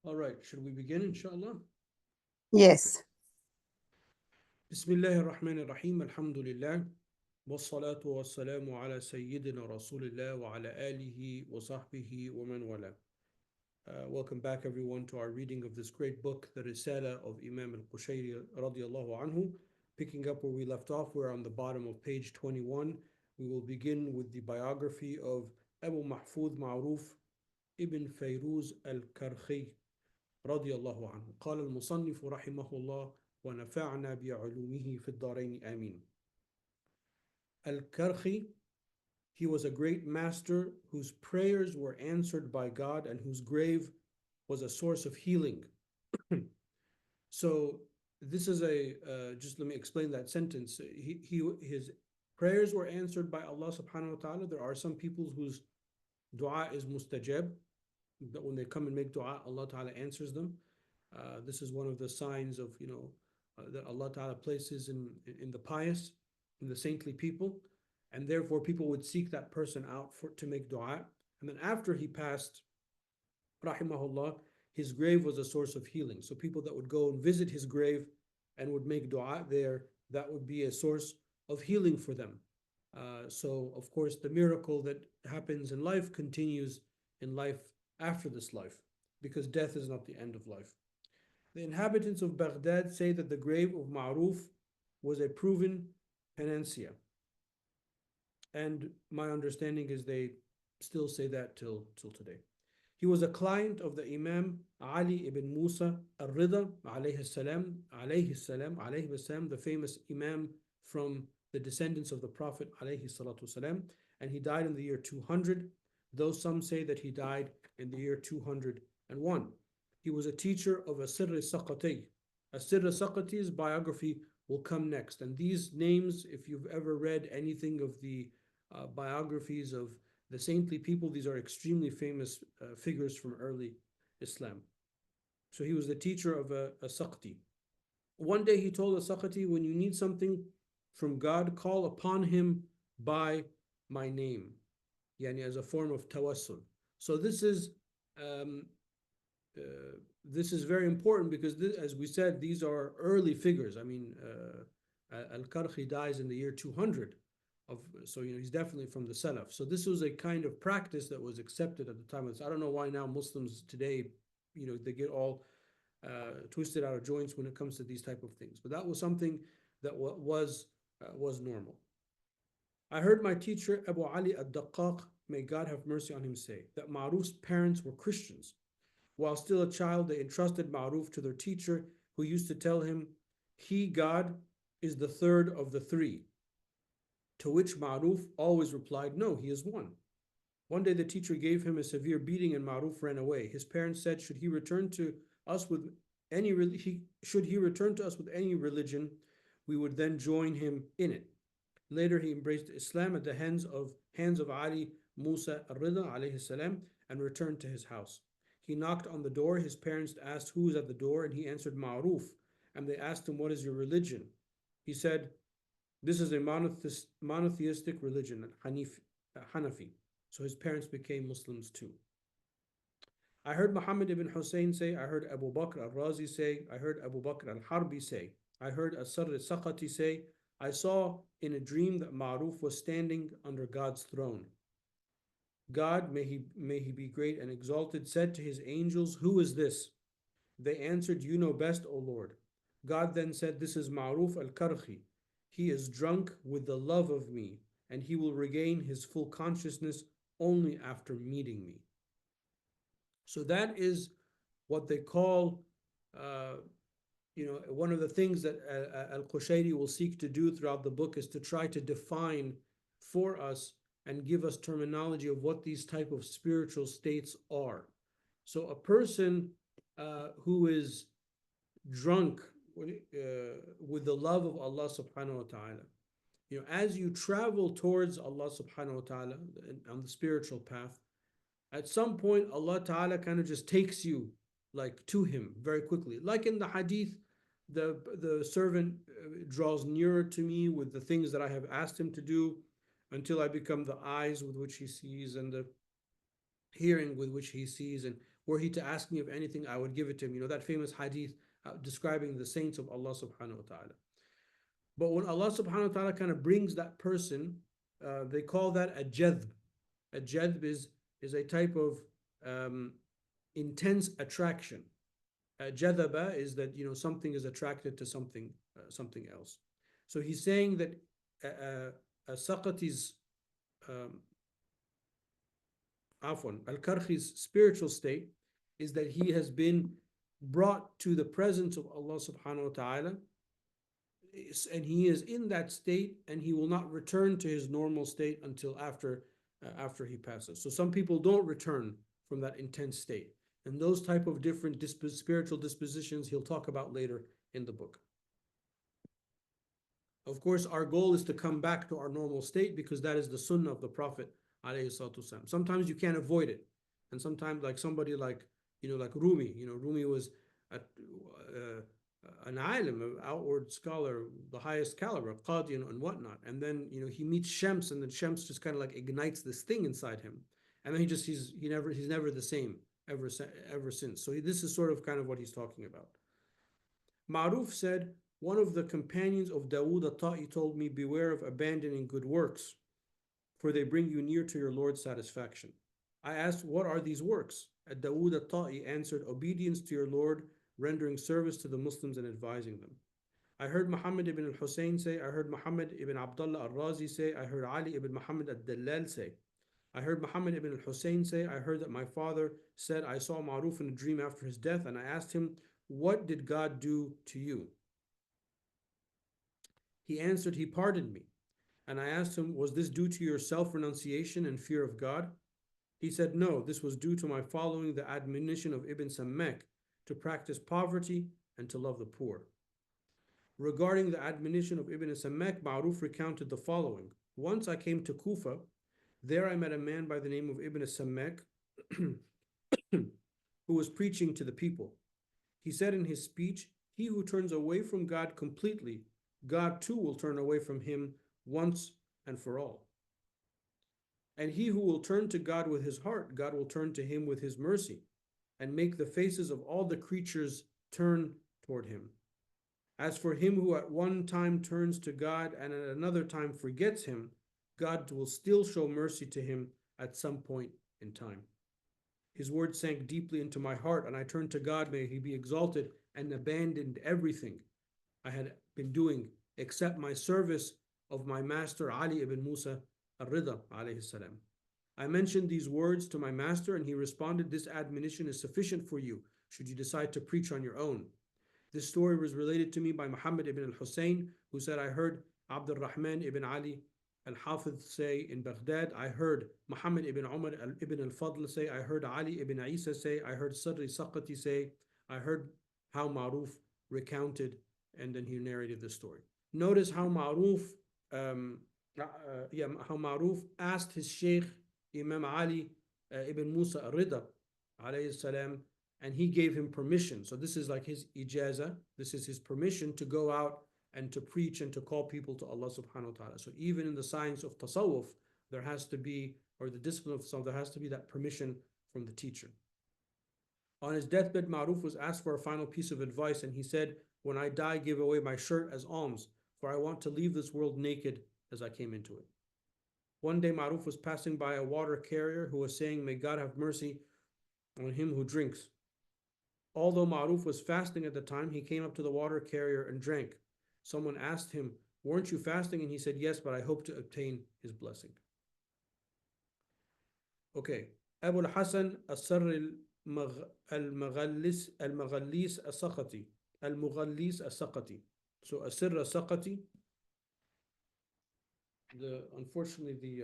All right, should we begin, inshallah? Okay. Yes. Bismillah ar-Rahman ar-Rahim, alhamdulillah, wassalatu wassalamu ala Sayyidina Rasulillah wa ala alihi wa sahbihi wa man wala. Welcome back, everyone, to our reading of this great book, the Risala of Imam al-Qushayri radiallahu anhu. Picking up where we left off, we're on the bottom of page 21. We will begin with the biography of Abu Mahfuz Ma'ruf ibn Fayruz al-Karkhi رضي الله عنه. قال المصنف رحمه الله ونفعنا بعلومه في الدارين آمين. Al-Karkhi, he was a great master whose prayers were answered by God and whose grave was a source of healing. So this is just let me explain that sentence. His prayers were answered by Allah subhanahu wa ta'ala. There are some people whose dua is mustajab, that when they come and make dua, Allah ta'ala answers them. This is one of the signs of, that Allah ta'ala places in the pious, in the saintly people, and therefore people would seek that person out to make dua. And then after he passed, rahimahullah, his grave was a source of healing. So people that would go and visit his grave and would make dua there, that would be a source of healing for them. So of course the miracle that happens in life continues in life after this life, because death is not the end of life. The inhabitants of Baghdad say that the grave of Ma'ruf was a proven panacea. And my understanding is they still say that till today. He was a client of the Imam Ali ibn Musa al-Rida, alayhi salam, the famous Imam from the descendants of the Prophet, alayhi salatu salam, and he died in the year 200, though some say that he died in the year 201. He was a teacher of Asir al-Saqati. Asir al-Saqati's biography will come next. And these names, if you've ever read anything of the biographies of the saintly people, these are extremely famous figures from early Islam. So he was the teacher of a Saqati. One day he told a Saqati, when you need something from God, call upon him by my name, yani as a form of tawassul. So um, this is very important because, as we said, these are early figures. I mean, Al-Karkhi dies in the year 200 so he's definitely from the Salaf. So this was a kind of practice that was accepted at the time. I don't know why now Muslims today, they get all twisted out of joints when it comes to these type of things. But that was something that was normal. I heard my teacher Abu Ali ad-Daqqaq, may God have mercy on him, say that Ma'ruf's parents were Christians. While still a child, they entrusted Ma'ruf to their teacher, who used to tell him, he, God, is the third of the three. To which Ma'ruf always replied, no, he is one. One day the teacher gave him a severe beating and Ma'ruf ran away. His parents said, should he return to us with any religion, we would then join him in it. Later he embraced Islam at the hands of Ali Musa al-Rida alayhi salam and returned to his house. He knocked on the door. His parents asked who was at the door, and he answered Ma'ruf. And they asked him, what is your religion? He said, this is a monotheistic religion, Hanafi. So his parents became Muslims too. I heard Muhammad ibn Hussein say, I heard Abu Bakr al-Razi say, I heard Abu Bakr al-Harbi say, I heard Asar al-Saqati say, I saw in a dream that Ma'ruf was standing under God's throne. God, may he be great and exalted, said to his angels, who is this? They answered, you know best, O Lord. God then said, this is Ma'ruf al-Karkhi. He is drunk with the love of me, and he will regain his full consciousness only after meeting me. So that is what they call, one of the things that Al-Qushayri will seek to do throughout the book is to try to define for us and give us terminology of what these type of spiritual states are. So a person who is drunk with the love of Allah subhanahu wa ta'ala, as you travel towards Allah subhanahu wa ta'ala on the spiritual path, at some point Allah ta'ala kind of just takes you like to him very quickly. Like in the hadith, the servant draws nearer to me with the things that I have asked him to do until I become the eyes with which he sees and hearing with which he sees, and were he to ask me of anything, I would give it to him. That famous hadith describing the saints of Allah subhanahu wa ta'ala. But when Allah subhanahu wa ta'ala kind of brings that person, they call that a jadb. A jadb is a type of intense attraction. Jadaba is that something is attracted to something else. So he's saying that a Saqati's Al-Karkhi's spiritual state is that he has been brought to the presence of Allah subhanahu wa ta'ala, and he is in that state, and he will not return to his normal state until after he passes. So some people don't return from that intense state, and those type of different spiritual dispositions he'll talk about later in the book. Of course, our goal is to come back to our normal state, because that is the sunnah of the Prophet alayhi salatu wasalam. Sometimes you can't avoid it, and sometimes like somebody like Rumi. Rumi was an alim, an outward scholar, the highest caliber, qadi and whatnot. And then he meets Shams, and then Shams just kind of like ignites this thing inside him, and then he's never the same ever since. So this is sort of kind of what he's talking about. Ma'ruf said, one of the companions of Dawood at-Ta'i told me, beware of abandoning good works, for they bring you near to your Lord's satisfaction. I asked, what are these works? Dawood at-Ta'i answered, obedience to your Lord, rendering service to the Muslims and advising them. I heard Muhammad ibn al-Hussein say, I heard Muhammad ibn Abdullah al-Razi say, I heard Ali ibn Muhammad al-Dallal say, I heard Muhammad ibn al-Hussein say, I heard that my father said, I saw Ma'ruf in a dream after his death, and I asked him, what did God do to you? He answered, he pardoned me. And I asked him, was this due to your self-renunciation and fear of God? He said, no, this was due to my following the admonition of Ibn Sammak to practice poverty and to love the poor. Regarding the admonition of Ibn Sammak, Ma'ruf recounted the following. Once I came to Kufa. There I met a man by the name of Ibn Sammak who was preaching to the people. He said in his speech, he who turns away from God completely, God too will turn away from him once and for all. And he who will turn to God with his heart, God will turn to him with his mercy, and make the faces of all the creatures turn toward him. As for him who at one time turns to God and at another time forgets him, God will still show mercy to him at some point in time. His words sank deeply into my heart, and I turned to God, may he be exalted, and abandoned everything I had been doing except my service of my master Ali ibn Musa al-Rida alayhi salam. I mentioned these words to my master, and he responded, this admonition is sufficient for you should you decide to preach on your own. This story was related to me by Muhammad ibn al-Hussein, who said, I heard Abdul Rahman ibn Ali al-Hafiz say in Baghdad, I heard Muhammad ibn Umar ibn al-Fadl say, I heard Ali ibn Isa say, I heard Sadri Saqati say, I heard how Ma'ruf recounted, and then he narrated the story. Notice how Ma'ruf asked his Sheikh Imam Ali ibn Musa al-Rida alayhi salam, and he gave him permission. So this is like his ijaza, this is his permission to go out and to preach and to call people to Allah subhanahu wa ta'ala. So even in the science of tasawwuf, there has to be, or the discipline of tasawwuf, there has to be that permission from the teacher. On his deathbed, Ma'ruf was asked for a final piece of advice, and he said, when I die, give away my shirt as alms, for I want to leave this world naked as I came into it. One day, Ma'ruf was passing by a water carrier who was saying, may God have mercy on him who drinks. Although Ma'ruf was fasting at the time, he came up to the water carrier and drank. Someone asked him, weren't you fasting? And he said, yes, but I hope to obtain his blessing. Okay. Abu al-Hasan al-Sarr al-Maghallis al-Saqati. Al-Mughallis al-Saqati. So Asir al-Saqati. Unfortunately,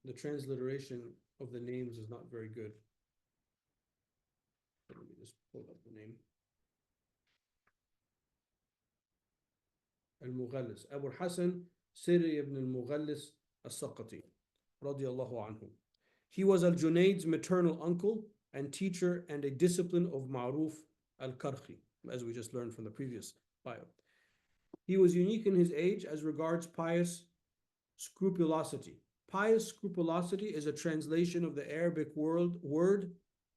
the transliteration of the names is not very good. Let me just pull up the name. Al-Mughallis, Abu al-Hasan Siri ibn al-Mughallis al-Saqati, radiyallahu anhu. He was al-Junayd's maternal uncle and teacher and a disciple of Ma'ruf al-Karkhi, as we just learned from the previous bio. He was unique in his age as regards pious scrupulosity, pious scrupulosity is a translation of the Arabic word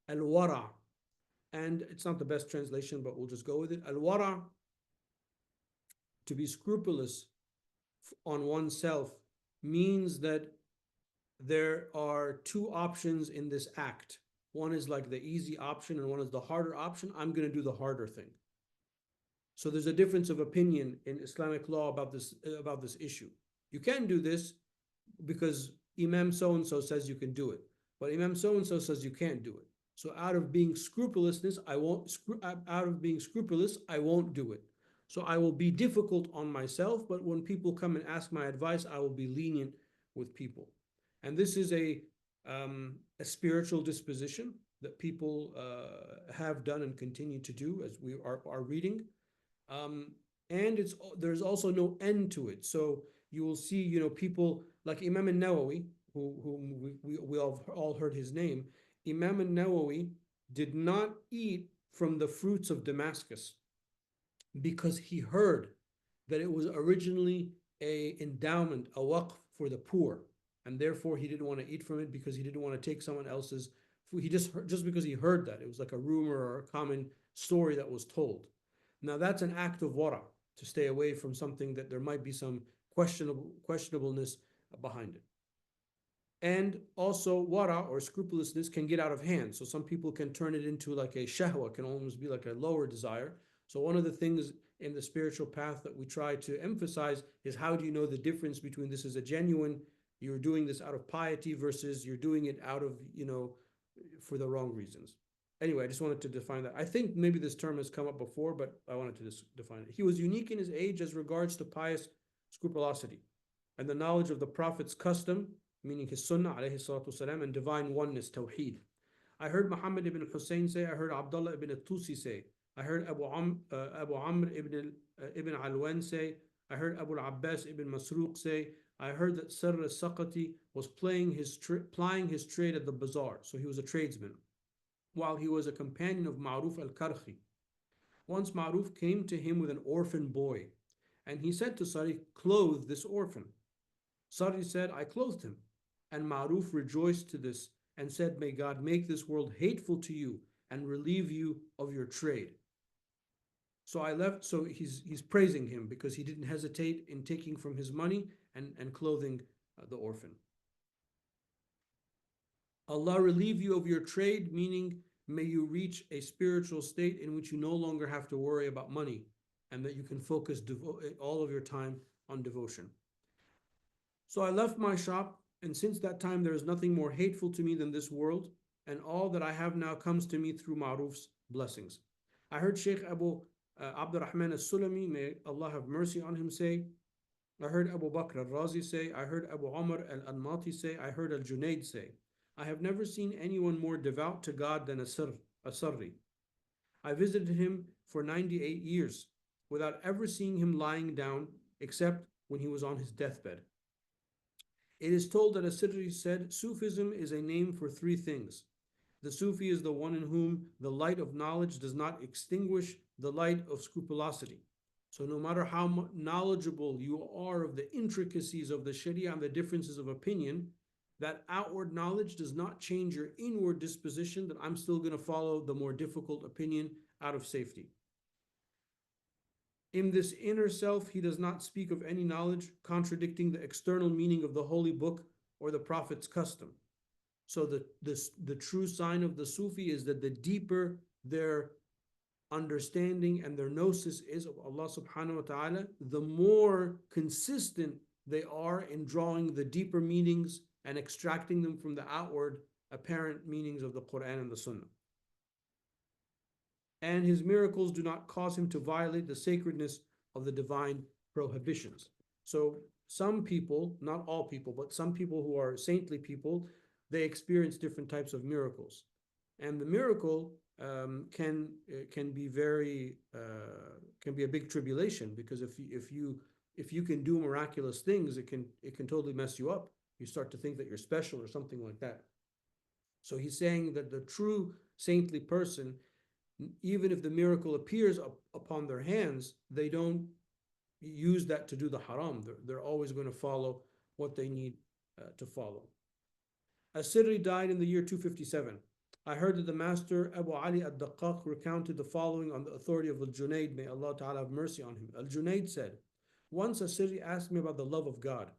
al-wara, and it's not the best translation, but we'll just go with it. Al-wara, to be scrupulous on oneself, means that there are two options in this act. One is like the easy option and one is the harder option. I'm going to do the harder thing. So there's a difference of opinion in Islamic law about this issue. You can do this because Imam so-and-so says you can do it, but Imam so-and-so says you can't do it. So out of being scrupulousness, out of being scrupulous, I won't do it. So I will be difficult on myself, but when people come and ask my advice, I will be lenient with people. And this is a spiritual disposition that people have done and continue to do, as we are reading. And there's also no end to it. So you will see, people like Imam al-Nawawi, who we all heard his name. Imam al-Nawawi did not eat from the fruits of Damascus because he heard that it was originally a endowment, a waqf for the poor, and therefore he didn't want to eat from it because he didn't want to take someone else's food. He just because he heard that, it was like a rumor or a common story that was told. Now that's an act of wara, to stay away from something that there might be some questionableness behind it. And also wara, or scrupulousness, can get out of hand. So some people can turn it into like a shahwa, can almost be like a lower desire. So one of the things in the spiritual path that we try to emphasize is, how do you know the difference between this is a genuine, you're doing this out of piety, versus you're doing it out of, for the wrong reasons. Anyway, I just wanted to define that. I think maybe this term has come up before, but I wanted to just define it. He was unique in his age as regards to pious scrupulosity and the knowledge of the Prophet's custom, meaning his sunnah, alayhi salatu wasalam, and divine oneness, tawheed. I heard Muhammad ibn Hussein say, I heard Abdullah ibn Tusi say, I heard Abu Amr ibn Alwan say, I heard Abu al-Abbas ibn Masruq say, I heard that Sarr al-Saqati was plying his trade at the bazaar, so he was a tradesman, while he was a companion of Ma'ruf al-Karhi. Once Ma'ruf came to him with an orphan boy, and he said to Sari, clothe this orphan. Sari said, I clothed him. And Ma'ruf rejoiced to this and said, may God make this world hateful to you and relieve you of your trade. So I left, so he's praising him because he didn't hesitate in taking from his money and clothing the orphan. Allah relieve you of your trade, meaning may you reach a spiritual state in which you no longer have to worry about money, and that you can focus all of your time on devotion. So I left my shop, and since that time there is nothing more hateful to me than this world, and all that I have now comes to me through Ma'ruf's blessings. I heard Sheikh Abu Abdurrahman al-Sulami, may Allah have mercy on him, say, I heard Abu Bakr al-Razi say, I heard Abu Umar al-Anmati say, I heard al-Junaid say, I have never seen anyone more devout to God than a Sarri. I visited him for 98 years without ever seeing him lying down except when he was on his deathbed. It is told that a Sarri said, Sufism is a name for three things. The Sufi is the one in whom the light of knowledge does not extinguish the light of scrupulosity. So no matter how knowledgeable you are of the intricacies of the Sharia and the differences of opinion, that outward knowledge does not change your inward disposition that I'm still going to follow the more difficult opinion out of safety. In this inner self, he does not speak of any knowledge contradicting the external meaning of the holy book or the Prophet's custom. So the true sign of the Sufi is that the deeper their understanding and their gnosis is of Allah subhanahu wa ta'ala, the more consistent they are in drawing the deeper meanings and extracting them from the outward apparent meanings of the Quran and the Sunnah. And his miracles do not cause him to violate the sacredness of the divine prohibitions. So some people, not all people, but some people who are saintly people, they experience different types of miracles. And the miracle can be a big tribulation, because if you can do miraculous things, it can totally mess you up. You start to think that you're special or something like that. So he's saying that the true saintly person, even if the miracle appears upon their hands, they don't use that to do the haram. They're always going to follow what they need to follow. As-Sirri died in the year 257. I heard that the master Abu Ali ad-Daqqaq recounted the following on the authority of Al-Junayd, may Allah Ta'ala have mercy on him. Al-Junayd said, once As-Sirri asked me about the love of God.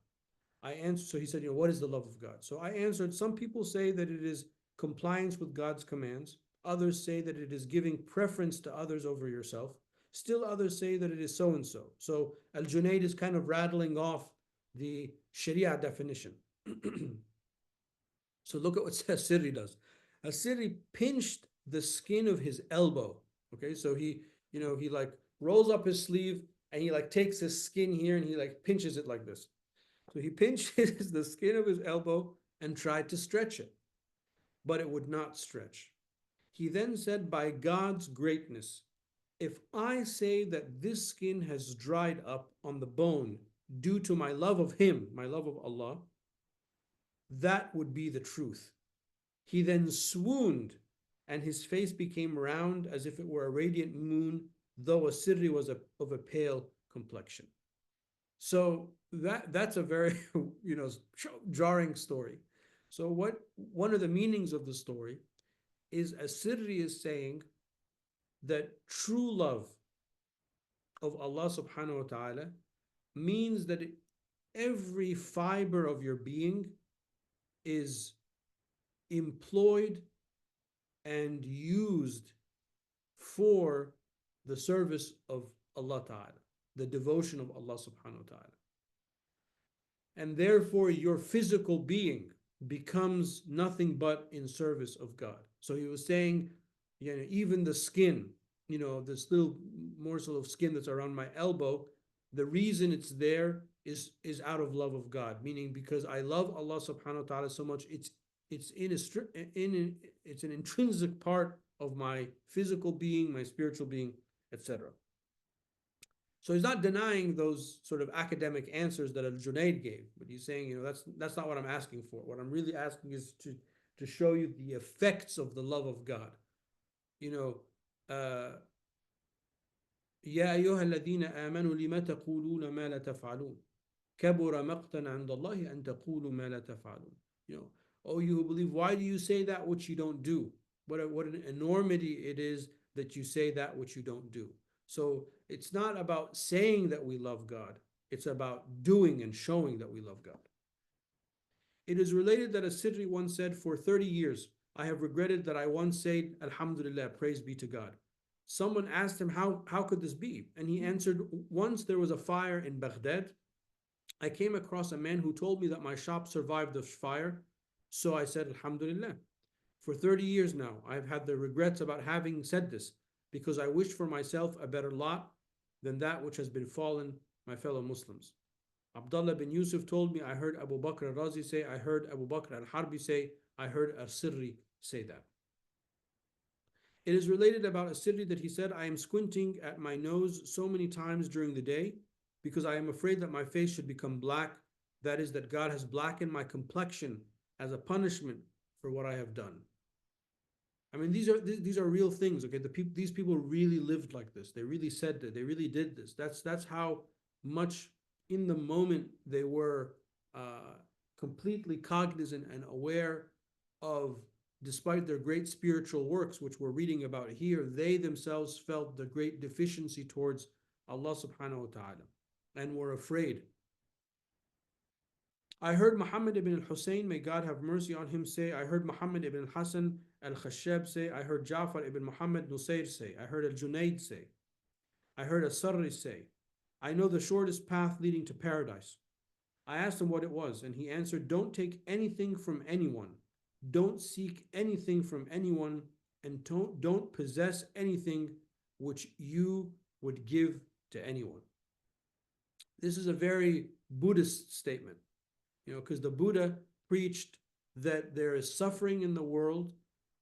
I answered, so he said, what is the love of God? So I answered, some people say that it is compliance with God's commands. Others say that it is giving preference to others over yourself. Still others say that it is so and so. So Al-Junayd is kind of rattling off the Sharia definition. So look at what As-Sirri does. As-Sirri pinched the skin of his elbow. Okay, so he like rolls up his sleeve and he like takes his skin here and he like pinches it like this. So he pinched the skin of his elbow and tried to stretch it, but it would not stretch. He then said, by God's greatness, if I say that this skin has dried up on the bone due to my love of Him, my love of Allah, that would be the truth. He then swooned, and his face became round as if it were a radiant moon, though As-Sirri was of a pale complexion. So that's a very jarring story. So one of the meanings of the story is As-Sirri is saying that true love of Allah subhanahu wa ta'ala means that every fiber of your being is employed and used for the service of Allah Ta'ala, the devotion of Allah subhanahu wa ta'ala. And therefore your physical being becomes nothing but in service of God. So he was saying, even the skin, this little morsel of skin that's around my elbow, the reason it's there is out of love of God, meaning because I love Allah subhanahu wa ta'ala so much, it's an intrinsic part of my physical being, my spiritual being, etc. So he's not denying those sort of academic answers that Al-Junayd gave, but he's saying, that's not what I'm asking for. What I'm really asking is to show you the effects of the love of God. يا أيها الذين آمنوا لما تقولون ما لا تفعلون كبر مقتا عند الله أن تقولوا ما لا تفعلون. Oh, you who believe, why do you say that which you don't do? What an enormity it is that you say that which you don't do. So it's not about saying that we love God, it's about doing and showing that we love God. It is related that As-Sirri once said, for 30 years, I have regretted that I once said, Alhamdulillah, praise be to God. Someone asked him, how could this be? And he answered, once there was a fire in Baghdad. I came across a man who told me that my shop survived the fire. So I said, Alhamdulillah. For 30 years now, I've had the regrets about having said this, because I wished for myself a better lot than that which has befallen my fellow Muslims. Abdullah bin Yusuf told me, I heard Abu Bakr al-Razi say, I heard Abu Bakr al-Harbi say, I heard As-Sirri say that. It is related about As-Sirri that he said, I am squinting at my nose so many times during the day because I am afraid that my face should become black. That is, that God has blackened my complexion as a punishment for what I have done. I mean, these are real things. Okay, these people really lived like this. They really said that. They really did this. That's how much in the moment they were completely cognizant and aware of, despite their great spiritual works, which we're reading about here, they themselves felt the great deficiency towards Allah subhanahu wa ta'ala and were afraid. I heard Muhammad ibn al-Hussein, may God have mercy on him, say, I heard Muhammad ibn al-Hasan al-Khashab say, I heard Ja'far ibn Muhammad Nusayr say, I heard al-Junayd say, I heard As-Sarri say, I know the shortest path leading to paradise. I asked him what it was, and he answered, don't take anything from anyone, don't seek anything from anyone, and don't possess anything which you would give to anyone. This is a very Buddhist statement, because the Buddha preached that there is suffering in the world,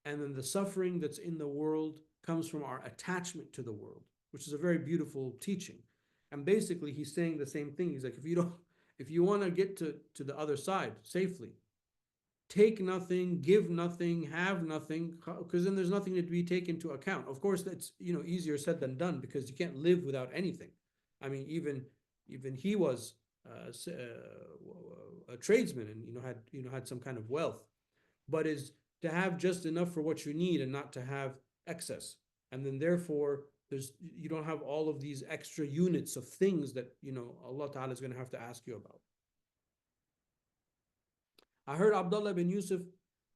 and then the suffering that's in the world comes from our attachment to the world, which is a very beautiful teaching. And basically he's saying the same thing. He's like, if you want to get to the other side safely, take nothing, give nothing, have nothing, because then there's nothing to be taken into account. Of course, that's easier said than done, because you can't live without anything. I mean, even he was a tradesman, and had some kind of wealth, but is to have just enough for what you need and not to have excess. And then therefore you don't have all of these extra units of things that Allah Ta'ala is going to have to ask you about. I heard Abdullah bin Yusuf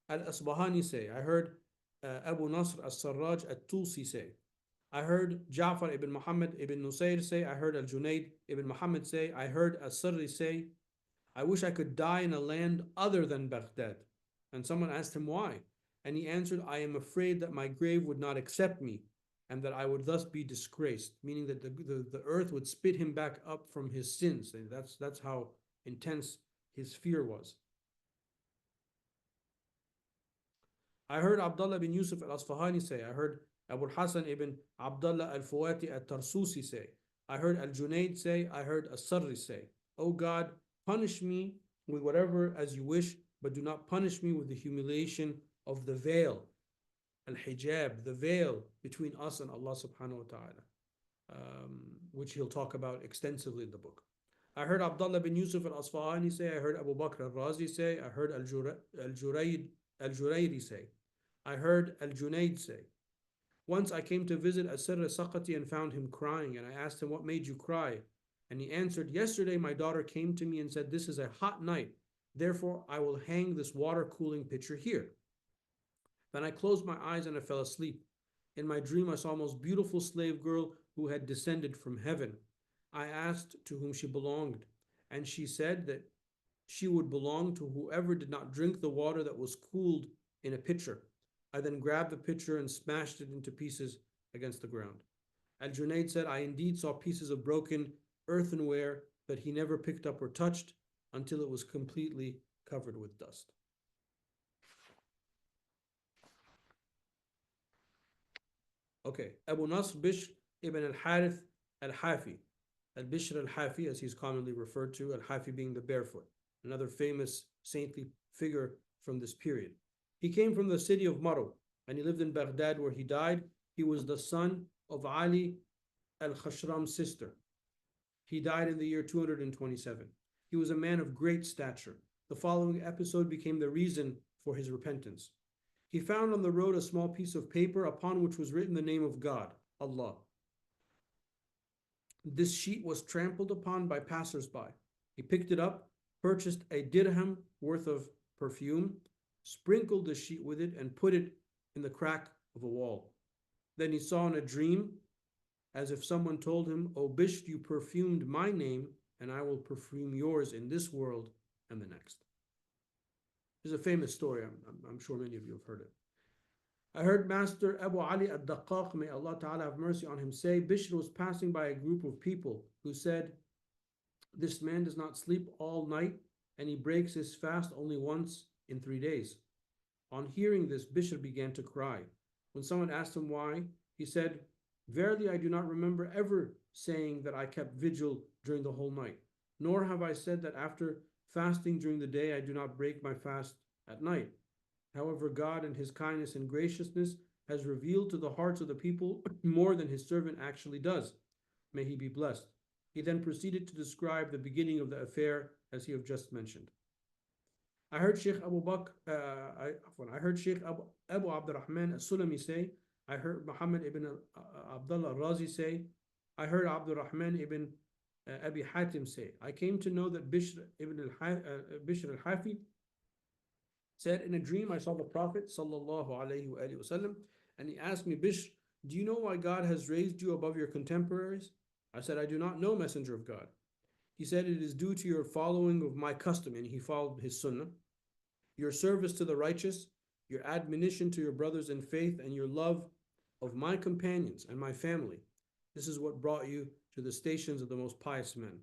al-Asbahani say. I heard Abu Nasr al-Sarraj al-Tusi say. I heard Ja'far ibn Muhammad ibn Nusayr say. I heard Al-Junayd ibn Muhammad say. I heard As-Sarri say, I wish I could die in a land other than Baghdad. And someone asked him why. And he answered, I am afraid that my grave would not accept me and that I would thus be disgraced, meaning that the earth would spit him back up from his sins. And that's how intense his fear was. I heard Abdullah bin Yusuf al-Asfahani say. I heard Abu Hassan ibn Abdullah al-Fuwati al-Tarsusi say. I heard Al-Junayd say. I heard As-Sarri say, O God, punish me with whatever as you wish, but do not punish me with the humiliation of the veil, al-hijab, the veil between us and Allah subhanahu wa ta'ala, which he'll talk about extensively in the book. I heard Abdullah bin Yusuf al-Asfahani say. I heard Abu Bakr al-Razi say. I heard Al-Jurayri say. I heard Al-Junayd say. Once I came to visit Asir al-Saqati and found him crying, and I asked him, what made you cry? And he answered, yesterday my daughter came to me and said, this is a hot night, therefore I will hang this water cooling pitcher here. Then I closed my eyes and I fell asleep. In my dream I saw a most beautiful slave girl who had descended from heaven. I asked to whom she belonged, and she said that she would belong to whoever did not drink the water that was cooled in a pitcher. I then grabbed the pitcher and smashed it into pieces against the ground. Al-Junayd said, I indeed saw pieces of broken earthenware that he never picked up or touched until it was completely covered with dust. Okay, Abu Nasr Bishr ibn al-Harith al-Hafi, al-Bishr al-Hafi as he's commonly referred to, al-Hafi being the barefoot, another famous saintly figure from this period. He came from the city of Maru, and he lived in Baghdad where he died. He was the son of Ali al-Khashram's sister. He died in the year 227. He was a man of great stature. The following episode became the reason for his repentance. He found on the road a small piece of paper upon which was written the name of God, Allah. This sheet was trampled upon by passers-by. He picked it up, purchased a dirham worth of perfume, sprinkled the sheet with it, and put it in the crack of a wall. Then he saw in a dream, as if someone told him, O Bishr, you perfumed my name, and I will perfume yours in this world and the next. This is a famous story. I'm sure many of you have heard it. I heard Master Abu Ali al-Daqqaq, may Allah Ta'ala have mercy on him, say, Bishr was passing by a group of people who said, this man does not sleep all night, and he breaks his fast only once in 3 days. On hearing this, Bishr began to cry. When someone asked him why, he said, verily I do not remember ever saying that I kept vigil during the whole night, nor have I said that after fasting during the day I do not break my fast at night. However, God in his kindness and graciousness has revealed to the hearts of the people more than his servant actually does. May he be blessed. He then proceeded to describe the beginning of the affair as he have just mentioned. I heard Sheikh Abu Abdurrahman al-Sulami say, I heard Muhammad ibn Abdullah al-Razi say, I heard Abdurrahman ibn Abi Hatim say, I came to know that Bishr al-Hafi said, in a dream I saw the Prophet sallallahu alaihi wasallam, and he asked me, Bishr, do you know why God has raised you above your contemporaries? I said, I do not know, Messenger of God. He said, it is due to your following of my custom, and he followed his sunnah, your service to the righteous, your admonition to your brothers in faith, and your love of my companions and my family. This is what brought you to the stations of the most pious men.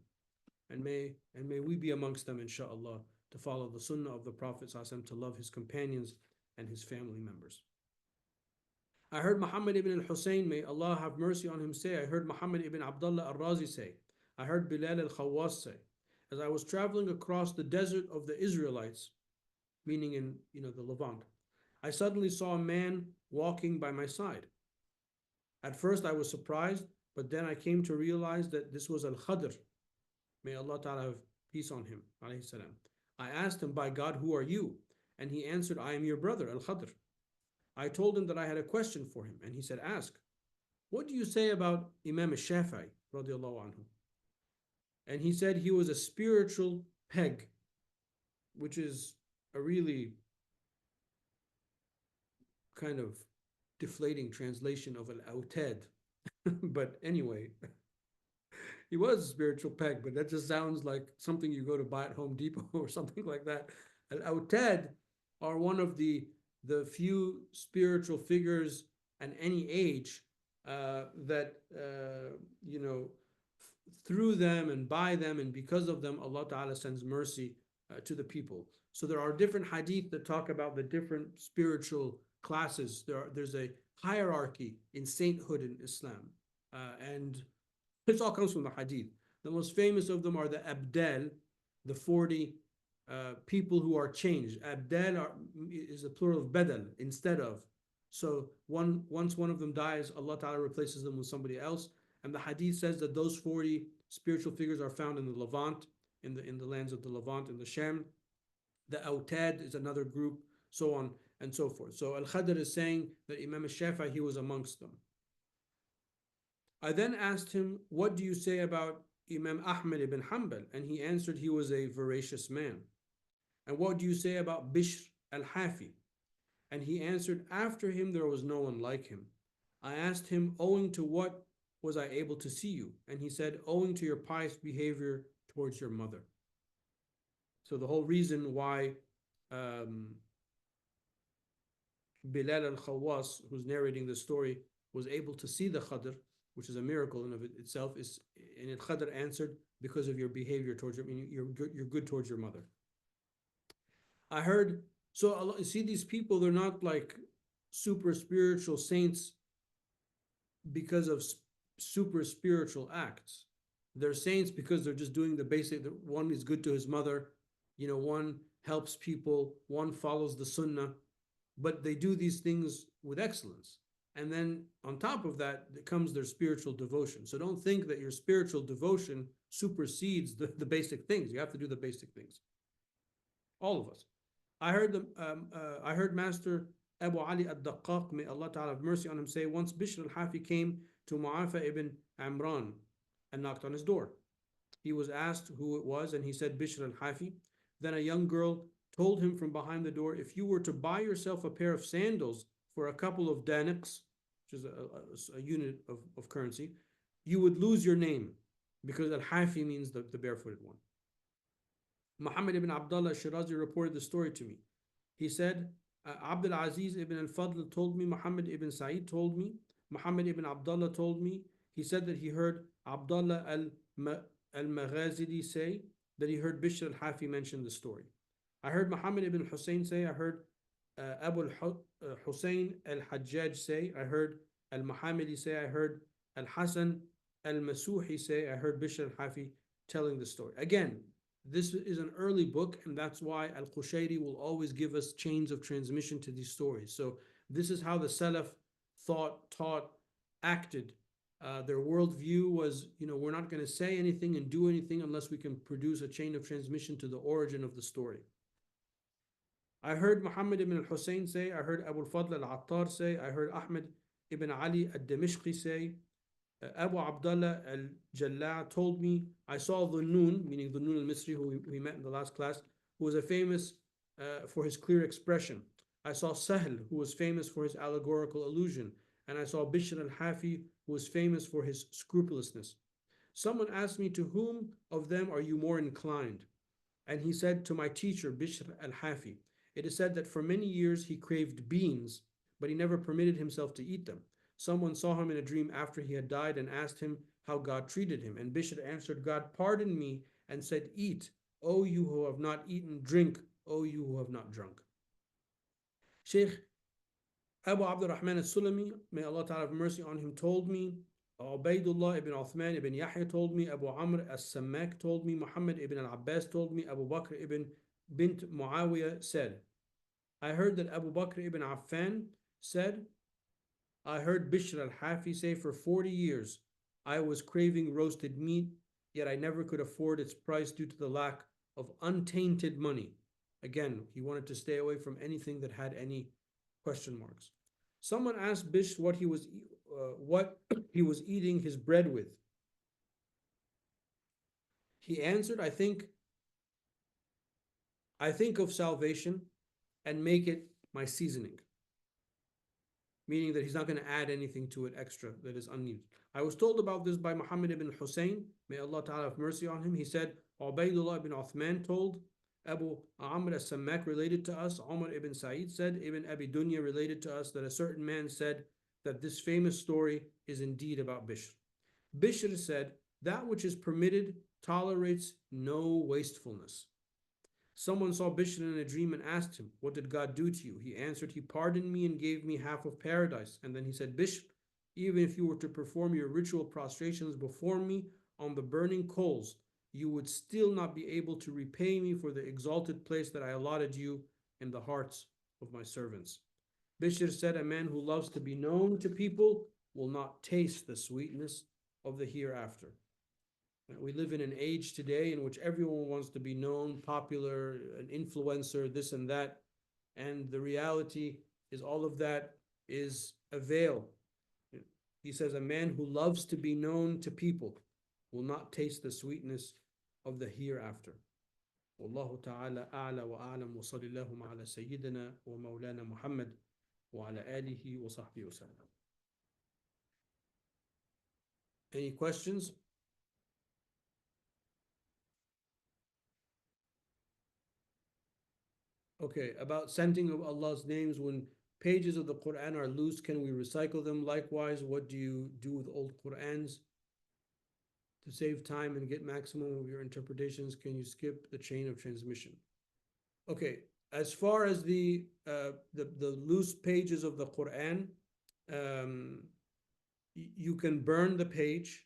And may we be amongst them, inshaAllah, to follow the sunnah of the Prophet ﷺ, to love his companions and his family members. I heard Muhammad ibn al-Husayn, may Allah have mercy on him, say, I heard Muhammad ibn Abdullah al-Razi say, I heard Bilal al-Khawwas say, as I was traveling across the desert of the Israelites, meaning in the Levant, I suddenly saw a man walking by my side. At first I was surprised, but then I came to realize that this was Al-Khadr. May Allah Ta'ala have peace on him, alayhi salam. I asked him, by God, who are you? And he answered, I am your brother, Al-Khadr. I told him that I had a question for him, and he said, ask. What do you say about Imam al-Shafi'i, radiallahu anhu? And he said he was a spiritual peg, which is a really kind of deflating translation of al-awtad. But anyway, he was a spiritual peg, but that just sounds like something you go to buy at Home Depot or something like that. Al-awtad are one of the few spiritual figures at any age that you know, through them and by them and because of them, Allah Ta'ala sends mercy to the people. So there are different hadith that talk about the different spiritual classes. There's a hierarchy in sainthood in Islam, and this all comes from the hadith. The most famous of them are the abdal, the 40 people who are changed. Is a plural of badal, instead of. So once one of them dies, Allah Ta'ala replaces them with somebody else. And the hadith says that those 40 spiritual figures are found in the Levant, in the lands of the Levant, in the Sham. The Autad is another group, so on and so forth. So Al-Khadr is saying that Imam al-Shafi'i, he was amongst them. I then asked him, what do you say about Imam Ahmad ibn Hanbal? And he answered, he was a voracious man. And what do you say about Bishr al-Hafi? And he answered, after him there was no one like him. I asked him, owing to what was I able to see you? And he said, owing to your pious behavior towards your mother. So the whole reason why Bilal al-Khawwas, who's narrating the story, was able to see the Khadr, which is a miracle in of itself, is, and Khadr answered, because of your behavior towards you're good towards your mother. I heard, so you see these people, they're not like super spiritual saints because of super spiritual acts. They're saints because they're just doing the basic. One is good to his mother, you know, one helps people, one follows the sunnah, but they do these things with excellence. And then on top of that comes their spiritual devotion. So don't think that your spiritual devotion supersedes the basic things. You have to do the basic things. All of us. I heard Master Abu Ali al-Daqqaq, may Allah Ta'ala have mercy on him, say, once Bishr al-Hafi came to Mu'afa ibn Amran and knocked on his door. He was asked who it was, and he said, Bishr al-Hafi. Then a young girl told him from behind the door, if you were to buy yourself a pair of sandals for a couple of daniks, which is a unit of currency, you would lose your name, because al-Hafi means the barefooted one. Muhammad ibn Abdullah Shirazi reported the story to me. He said, Abdul Aziz ibn al-Fadl told me, Muhammad ibn Sa'id told me, Muhammad ibn Abdullah told me. He said that he heard Abdullah al-Maghazili say that he heard Bishr al-Hafi mention the story. I heard Muhammad ibn Hussein say, I heard Abu Hussein al-Hajjaj say, I heard al-Muhammadi say, I heard al-Hasan al-Masuhi say, I heard Bishr al-Hafi telling the story. Again, this is an early book, and that's why Al-Qushayri will always give us chains of transmission to these stories. So this is how the Salaf thought, taught, acted. Their worldview was, you know, we're not going to say anything and do anything unless we can produce a chain of transmission to the origin of the story. I heard Muhammad ibn al-Hussein say, I heard Abu al-Fadl al-Attar say, I heard Ahmed ibn Ali al-Damishqi say, Abu Abdullah al-Jalla told me, I saw Dhunnun, meaning Dhunnun al-Misri, who we met in the last class, who was famous for his clear expression. I saw Sahl, who was famous for his allegorical allusion. And I saw Bishr al-Hafi, who was famous for his scrupulousness. Someone asked me, to whom of them are you more inclined? And he said, to my teacher, Bishr al-Hafi. It is said that for many years he craved beans, but he never permitted himself to eat them. Someone saw him in a dream after he had died and asked him how God treated him. And Bishr answered, God pardoned me and said, eat, O you who have not eaten, drink, O you who have not drunk. Sheikh Abu Abdurrahman al-Sulami, may Allah Ta'ala have mercy on him, told me, Ubaidullah ibn Uthman ibn Yahya told me, Abu Amr al-Sammak told me, Muhammad ibn al-Abbas told me, Abu Bakr ibn bint Muawiyah said, I heard that Abu Bakr ibn Affan said, I heard Bishr al-Hafi say, for 40 years I was craving roasted meat yet I never could afford its price due to the lack of untainted money. Again, he wanted to stay away from anything that had any question marks. Someone asked Bishr what he was eating his bread with. He answered, I think of salvation and make it my seasoning, meaning that he's not going to add anything to it extra that is unneeded. I was told about this by Muhammad ibn Hussein, may Allah Ta'ala have mercy on him. He said, Ubaidullah ibn Uthman told, Abu Amr as-Sammak related to us, Umar ibn Sa'id said, Ibn Abi Dunya related to us that a certain man said that this famous story is indeed about Bishr. Bishr said, that which is permitted tolerates no wastefulness. Someone saw Bishr in a dream and asked him, what did God do to you? He answered, he pardoned me and gave me half of paradise. And then he said, Bishr, even if you were to perform your ritual prostrations before me on the burning coals, you would still not be able to repay me for the exalted place that I allotted you in the hearts of my servants. Bishr said, a man who loves to be known to people will not taste the sweetness of the hereafter. We live in an age today in which everyone wants to be known, popular, an influencer, this and that. And the reality is all of that is a veil. He says, a man who loves to be known to people will not taste the sweetness of the hereafter. Wallahu ta'ala a'la wa a'lam wa sallallahu ala sayyidina wa maulana Muhammad wa ala alihi wa sahbihi wa sallam. Any questions? Okay, about scenting of Allah's names. When pages of the Quran are loose, can we recycle them? Likewise, what do you do with old Qurans? To save time and get maximum of your interpretations, can you skip the chain of transmission? Okay, as far as the loose pages of the Quran, you can burn the page,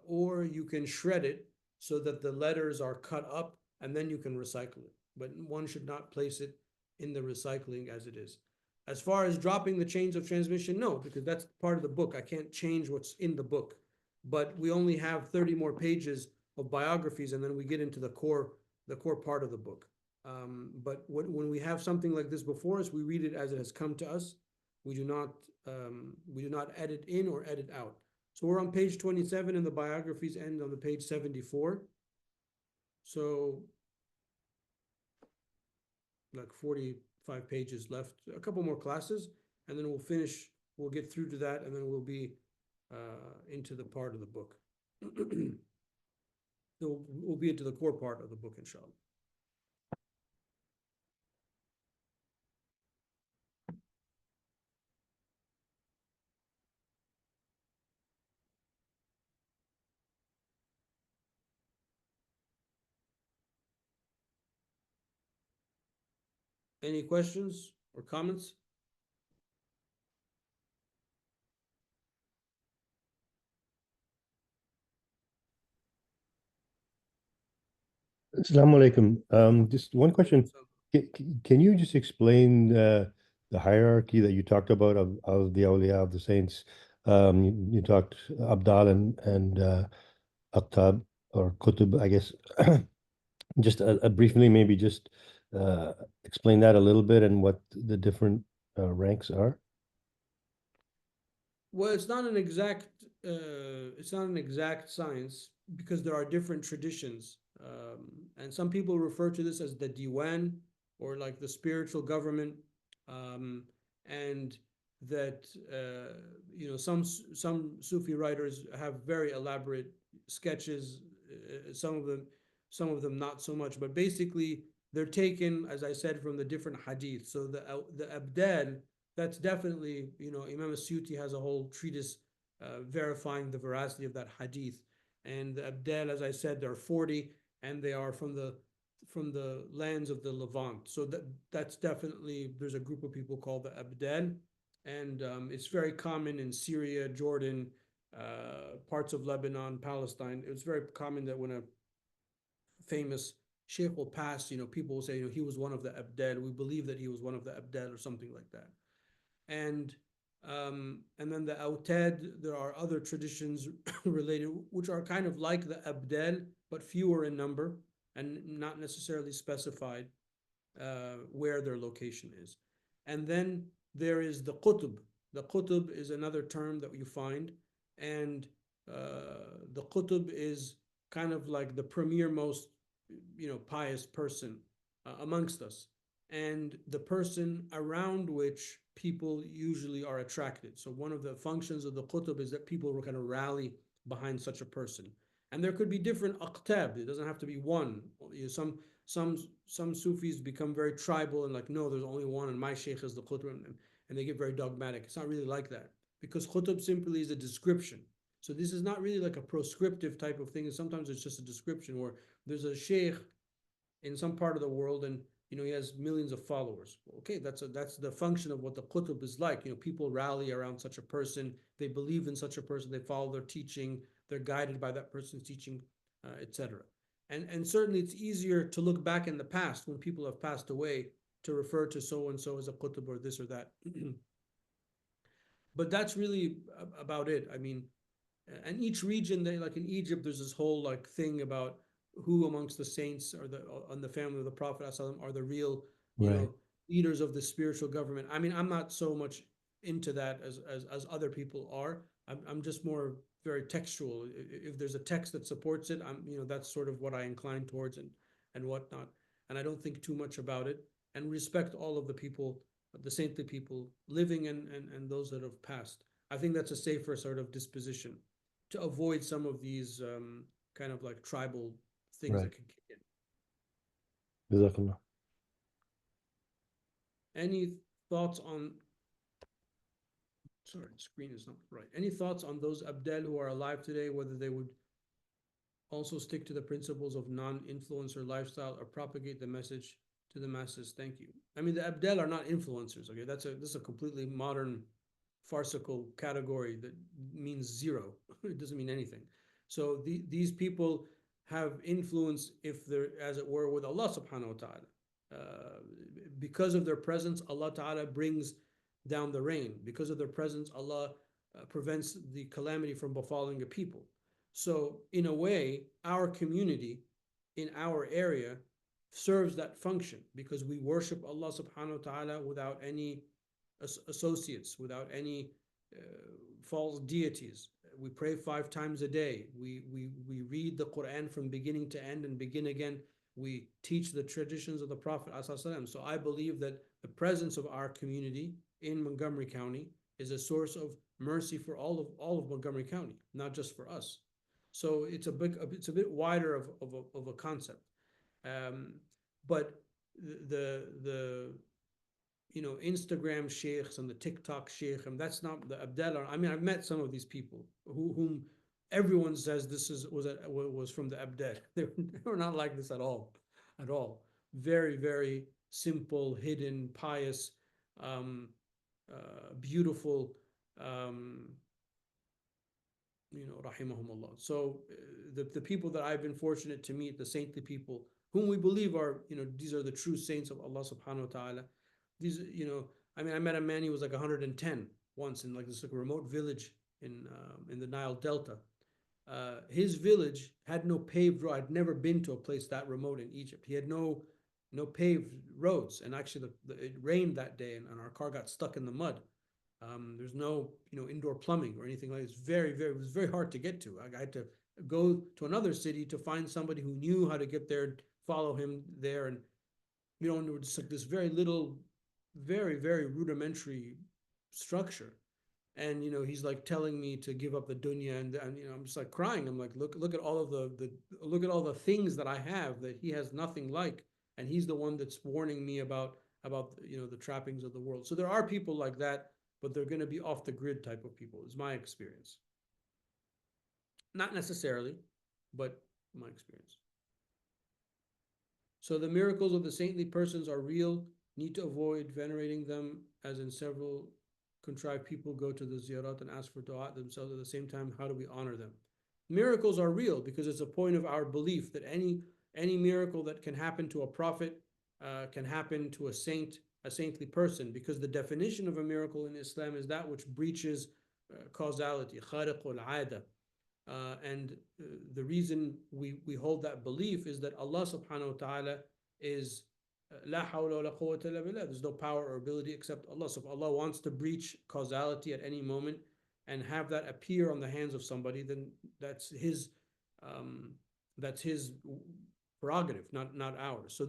or you can shred it so that the letters are cut up, and then you can recycle it. But one should not place it in the recycling as it is. As far as dropping the chains of transmission, no, because that's part of the book. I can't change what's in the book. But we only have 30 more pages of biographies, and then we get into the core part of the book. But when we have something like this before us, we read it as it has come to us. We do not edit in or edit out. So we're on page 27, and the biographies end on the page 74. So like 45 pages left, a couple more classes, and then we'll get through to that, and then we'll be into the part of the book. So we'll be into the core part of the book, inshallah. Any questions or comments? Assalamu alaikum. Just one question. Can you just explain the hierarchy that you talked about of the awliya, of the saints? You talked Abdal and Aqtab or Qutb, I guess. Just briefly, maybe just explain that a little bit and what the different ranks are. Well, it's not an exact science because there are different traditions, and some people refer to this as the diwan, or like the spiritual government, and that some Sufi writers have very elaborate sketches. Some of them not so much, but basically they're taken, as I said, from the different hadith. So the abdal, that's definitely, Imam As-Suyuti has a whole treatise verifying the veracity of that hadith. And the abdal, as I said, there are 40, and they are from the lands of the Levant. So that's definitely, there's a group of people called the abdal, and it's very common in Syria, Jordan, parts of Lebanon, Palestine. It's very common that when a famous sheikh will pass, people will say, he was one of the abdal. We believe that he was one of the abdal or something like that. And And then the autad, there are other traditions related, which are kind of like the abdel, but fewer in number and not necessarily specified where their location is. And then there is the qutb. The qutb is another term that you find, and the qutb is kind of like the premier most, pious person amongst us, and the person around which people usually are attracted. So one of the functions of the qutb is that people will kind of rally behind such a person. And there could be different aqtab. It doesn't have to be one. Some some Sufis become very tribal and like, no, there's only one, and my sheikh is the qutb, and they get very dogmatic. It's not really like that, because qutb simply is a description. So this is not really like a proscriptive type of thing. And sometimes it's just a description where there's a sheikh in some part of the world, and he has millions of followers. Okay, that's the function of what the qutb is like. People rally around such a person, they believe in such a person, they follow their teaching, they're guided by that person's teaching, etc. And certainly it's easier to look back in the past when people have passed away to refer to so and so as a qutb or this or that. But that's really about it. I mean, and each region, they, like in Egypt, there's this whole like thing about who amongst the saints or the on the family of the Prophet ﷺ are the real, Right. leaders of the spiritual government. I mean, I'm not so much into that as other people are. I'm just more very textual. If there's a text that supports it, that's sort of what I incline towards, and whatnot. And I don't think too much about it, and respect all of the people, the saintly people living, and those that have passed. I think that's a safer sort of disposition to avoid some of these kind of like tribal things Right. that can kick in. Jazakallah. Any thoughts on, sorry, the screen is not right. Any thoughts on those Abdel who are alive today, whether they would also stick to the principles of non-influencer lifestyle or propagate the message to the masses? Thank you. I mean, the Abdel are not influencers, okay? This is a completely modern farcical category that means zero. It doesn't mean anything. So these people have influence, if they're, as it were, with Allah subhanahu wa ta'ala. Because of their presence, Allah ta'ala brings down the rain. Because of their presence, Allah prevents the calamity from befalling a people. So in a way, our community in our area serves that function, because we worship Allah subhanahu wa ta'ala without any associates, without any false deities. We pray 5 times a day. We read the Quran from beginning to end and begin again. We teach the traditions of the Prophet ﷺ. So I believe that the presence of our community in Montgomery County is a source of mercy for all of Montgomery County, not just for us. So it's a bit wider of a concept. But the Instagram sheikhs and the TikTok sheikh, and that's not the Abdallah. I mean, I've met some of these people whom everyone says was from the Abdal. They were not like this at all, at all. Very, very simple, hidden, pious, beautiful, rahimahumullah. So the people that I've been fortunate to meet, the saintly people, whom we believe are, these are the true saints of Allah subhanahu wa ta'ala. These, I mean, I met a man, he was like 110 once in like this like remote village in the Nile Delta. His village had no paved road. I'd never been to a place that remote in Egypt. He had no paved roads, and actually it rained that day, and our car got stuck in the mud. There's no indoor plumbing or anything like this. It was very hard to get to. I had to go to another city to find somebody who knew how to get there, follow him there, and it was like this very little, very, very rudimentary structure. And he's like telling me to give up the dunya, and I'm just like crying. I'm like, look at all of look at all the things that I have that he has nothing like, and he's the one that's warning me about the trappings of the world. So there are people like that, but they're going to be off the grid type of people, is my experience. Not necessarily, but my experience. So the miracles of the saintly persons are real. Need to avoid venerating them, as in several contrived people go to the ziyarat and ask for dua themselves at the same time. How do we honor them? Miracles are real because it's a point of our belief that any miracle that can happen to a prophet, can happen to a saint, a saintly person, because the definition of a miracle in Islam is that which breaches causality, khariqul aada. And the reason we hold that belief is that Allah subhanahu wa ta'ala is la hawla wa la quwwata illa billah. There's no power or ability except Allah. So if Allah wants to breach causality at any moment and have that appear on the hands of somebody, then that's his prerogative, not ours. So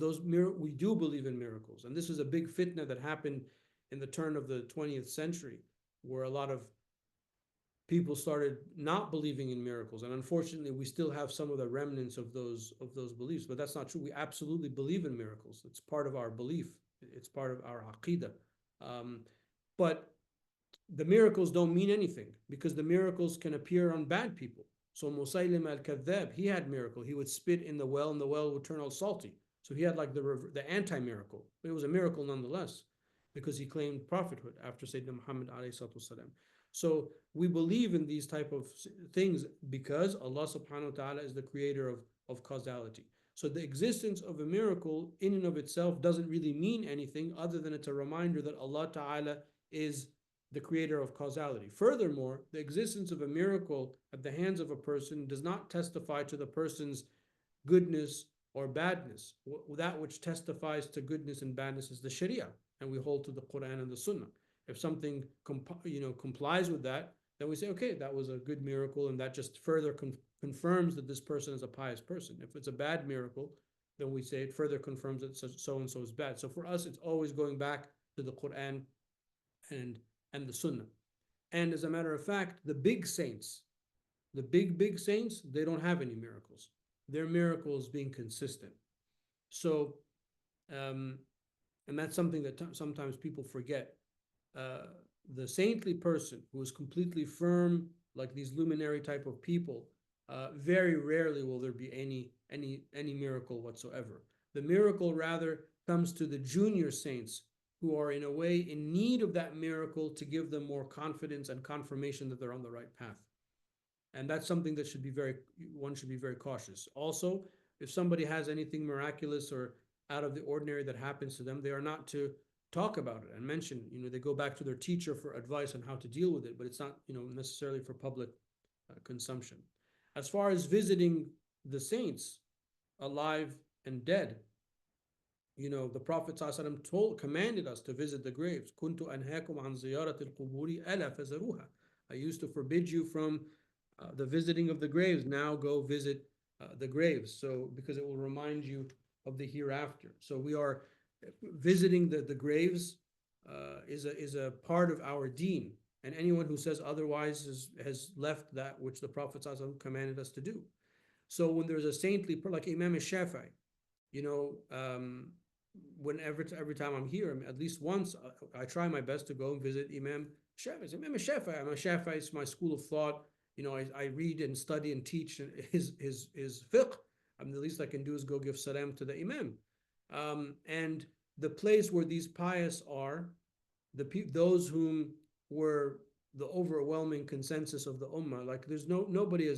we do believe in miracles, and this is a big fitna that happened in the turn of the 20th century, where a lot of people started not believing in miracles, and unfortunately, we still have some of the remnants of those beliefs. But that's not true. We absolutely believe in miracles. It's part of our belief. It's part of our aqidah. But the miracles don't mean anything, because the miracles can appear on bad people. So Musaylim al-Kadhab, he had miracle. He would spit in the well, and the well would turn all salty. So he had like the anti-miracle, but it was a miracle nonetheless, because he claimed prophethood after Sayyidina Muhammad alayhi salatu wasalam. So we believe in these type of things because Allah subhanahu wa ta'ala is the creator of causality. So the existence of a miracle in and of itself doesn't really mean anything other than it's a reminder that Allah ta'ala is the creator of causality. Furthermore, the existence of a miracle at the hands of a person does not testify to the person's goodness or badness. That which testifies to goodness and badness is the Sharia, and we hold to the Quran and the Sunnah. If something complies with that, then we say, okay, that was a good miracle, and that just further confirms that this person is a pious person. If it's a bad miracle, then we say it further confirms that so and so is bad. So for us, it's always going back to the Quran and the Sunnah. And as a matter of fact, the big saints, the big saints, they don't have any miracles. Their miracle is being consistent. So, and that's something that sometimes people forget. The saintly person who is completely firm, like these luminary type of people, very rarely will there be any miracle whatsoever. The miracle rather comes to the junior saints, who are in a way in need of that miracle to give them more confidence and confirmation that they're on the right path. And that's something that one should be very cautious. Also, if somebody has anything miraculous or out of the ordinary that happens to them, they are not to talk about it and mention, they go back to their teacher for advice on how to deal with it, but it's not, necessarily for public consumption. As far as visiting the saints, alive and dead, the Prophet ﷺ commanded us to visit the graves. Kuntu anhaakum an ziyarat al-quburi ala fazaruha. I used to forbid you from the visiting of the graves. Now go visit the graves. So because it will remind you of the hereafter. So we are visiting the graves is a part of our deen, and anyone who says otherwise has left that which the Prophet ﷺ commanded us to do. So when there's a saintly, like Imam Shafi'i, every time I'm here, at least once, I try my best to go and visit Imam Shafi'i. Imam Shafi'i, I'm a Shafi'i, it's my school of thought. I read and study and teach his fiqh. The least I can do is go give salam to the Imam. And the place where these pious are, those whom were the overwhelming consensus of the ummah, like there's nobody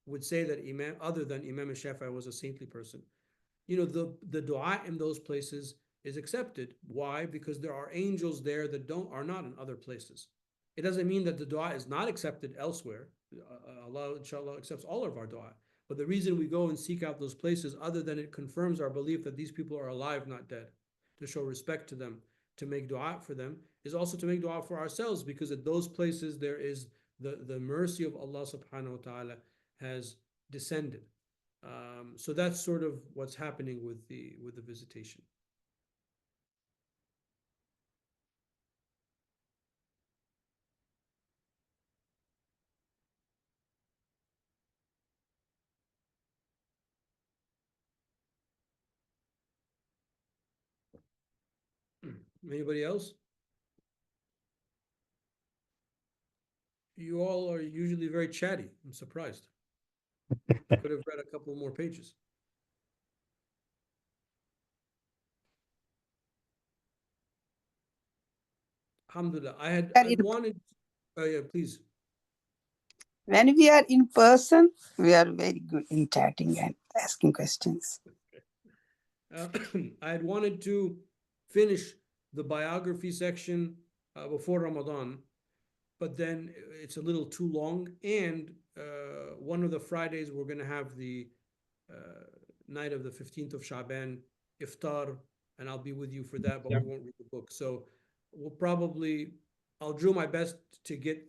would say that Imam, other than Imam Shafi'i, was a saintly person. The dua in those places is accepted. Why? Because there are angels there that are not in other places. It doesn't mean that the dua is not accepted elsewhere. Allah, inshallah, accepts all of our dua. But the reason we go and seek out those places, other than it confirms our belief that these people are alive, not dead, to show respect to them, to make dua for them, is also to make dua for ourselves, because at those places there is the mercy of Allah subhanahu wa ta'ala has descended. So that's sort of what's happening with the visitation. Anybody else? You all are usually very chatty. I'm surprised. I could have read a couple more pages. Alhamdulillah. I wanted. Oh yeah, please. When we are in person, we are very good in chatting and asking questions. I had wanted to finish the biography section before Ramadan, but then it's a little too long. And one of the Fridays, we're going to have the night of the 15th of Shaban, iftar, and I'll be with you for that, but Yeah. we won't read the book. So we'll probably, I'll do my best to get,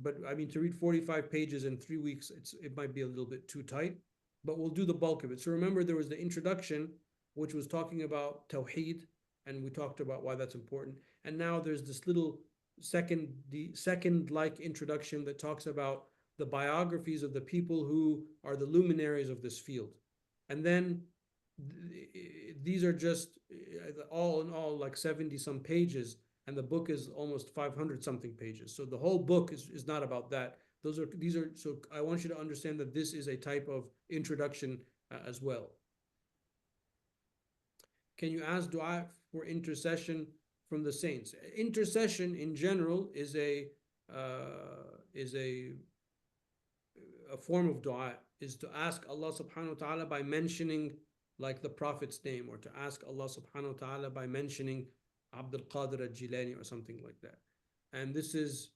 but I mean, to read 45 pages in 3 weeks, it might be a little bit too tight, but we'll do the bulk of it. So remember, there was the introduction, which was talking about Tawheed, and we talked about why that's important. And now there's this little second-like introduction that talks about the biographies of the people who are the luminaries of this field. And then these are just all in all like 70 some pages, and the book is almost 500 something pages. So the whole book is not about that. These are, so I want you to understand that this is a type of introduction as well. Can you ask dua for intercession from the saints? Intercession in general is a form of dua, is to ask Allah subhanahu wa ta'ala by mentioning like the Prophet's name, or to ask Allah subhanahu wa ta'ala by mentioning Abdul Qadir al-Jilani or something like that. And this is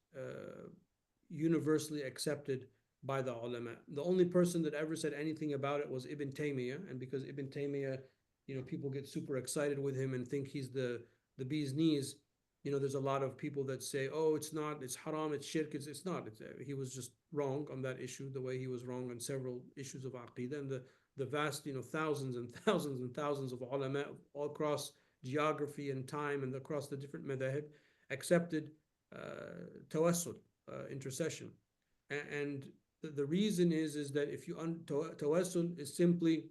universally accepted by the ulama. The only person that ever said anything about it was Ibn Taymiyyah, and because Ibn Taymiyyah, you know, people get super excited with him and think he's the bee's knees. You know, there's a lot of people that say, oh, it's not, it's haram, it's shirk, it's not. He was just wrong on that issue, the way he was wrong on several issues of aqidah. And the vast, you know, thousands and thousands and thousands of ulama all across geography and time and across the different madhahib accepted tawassul, intercession. And the reason is that if you, tawassul is simply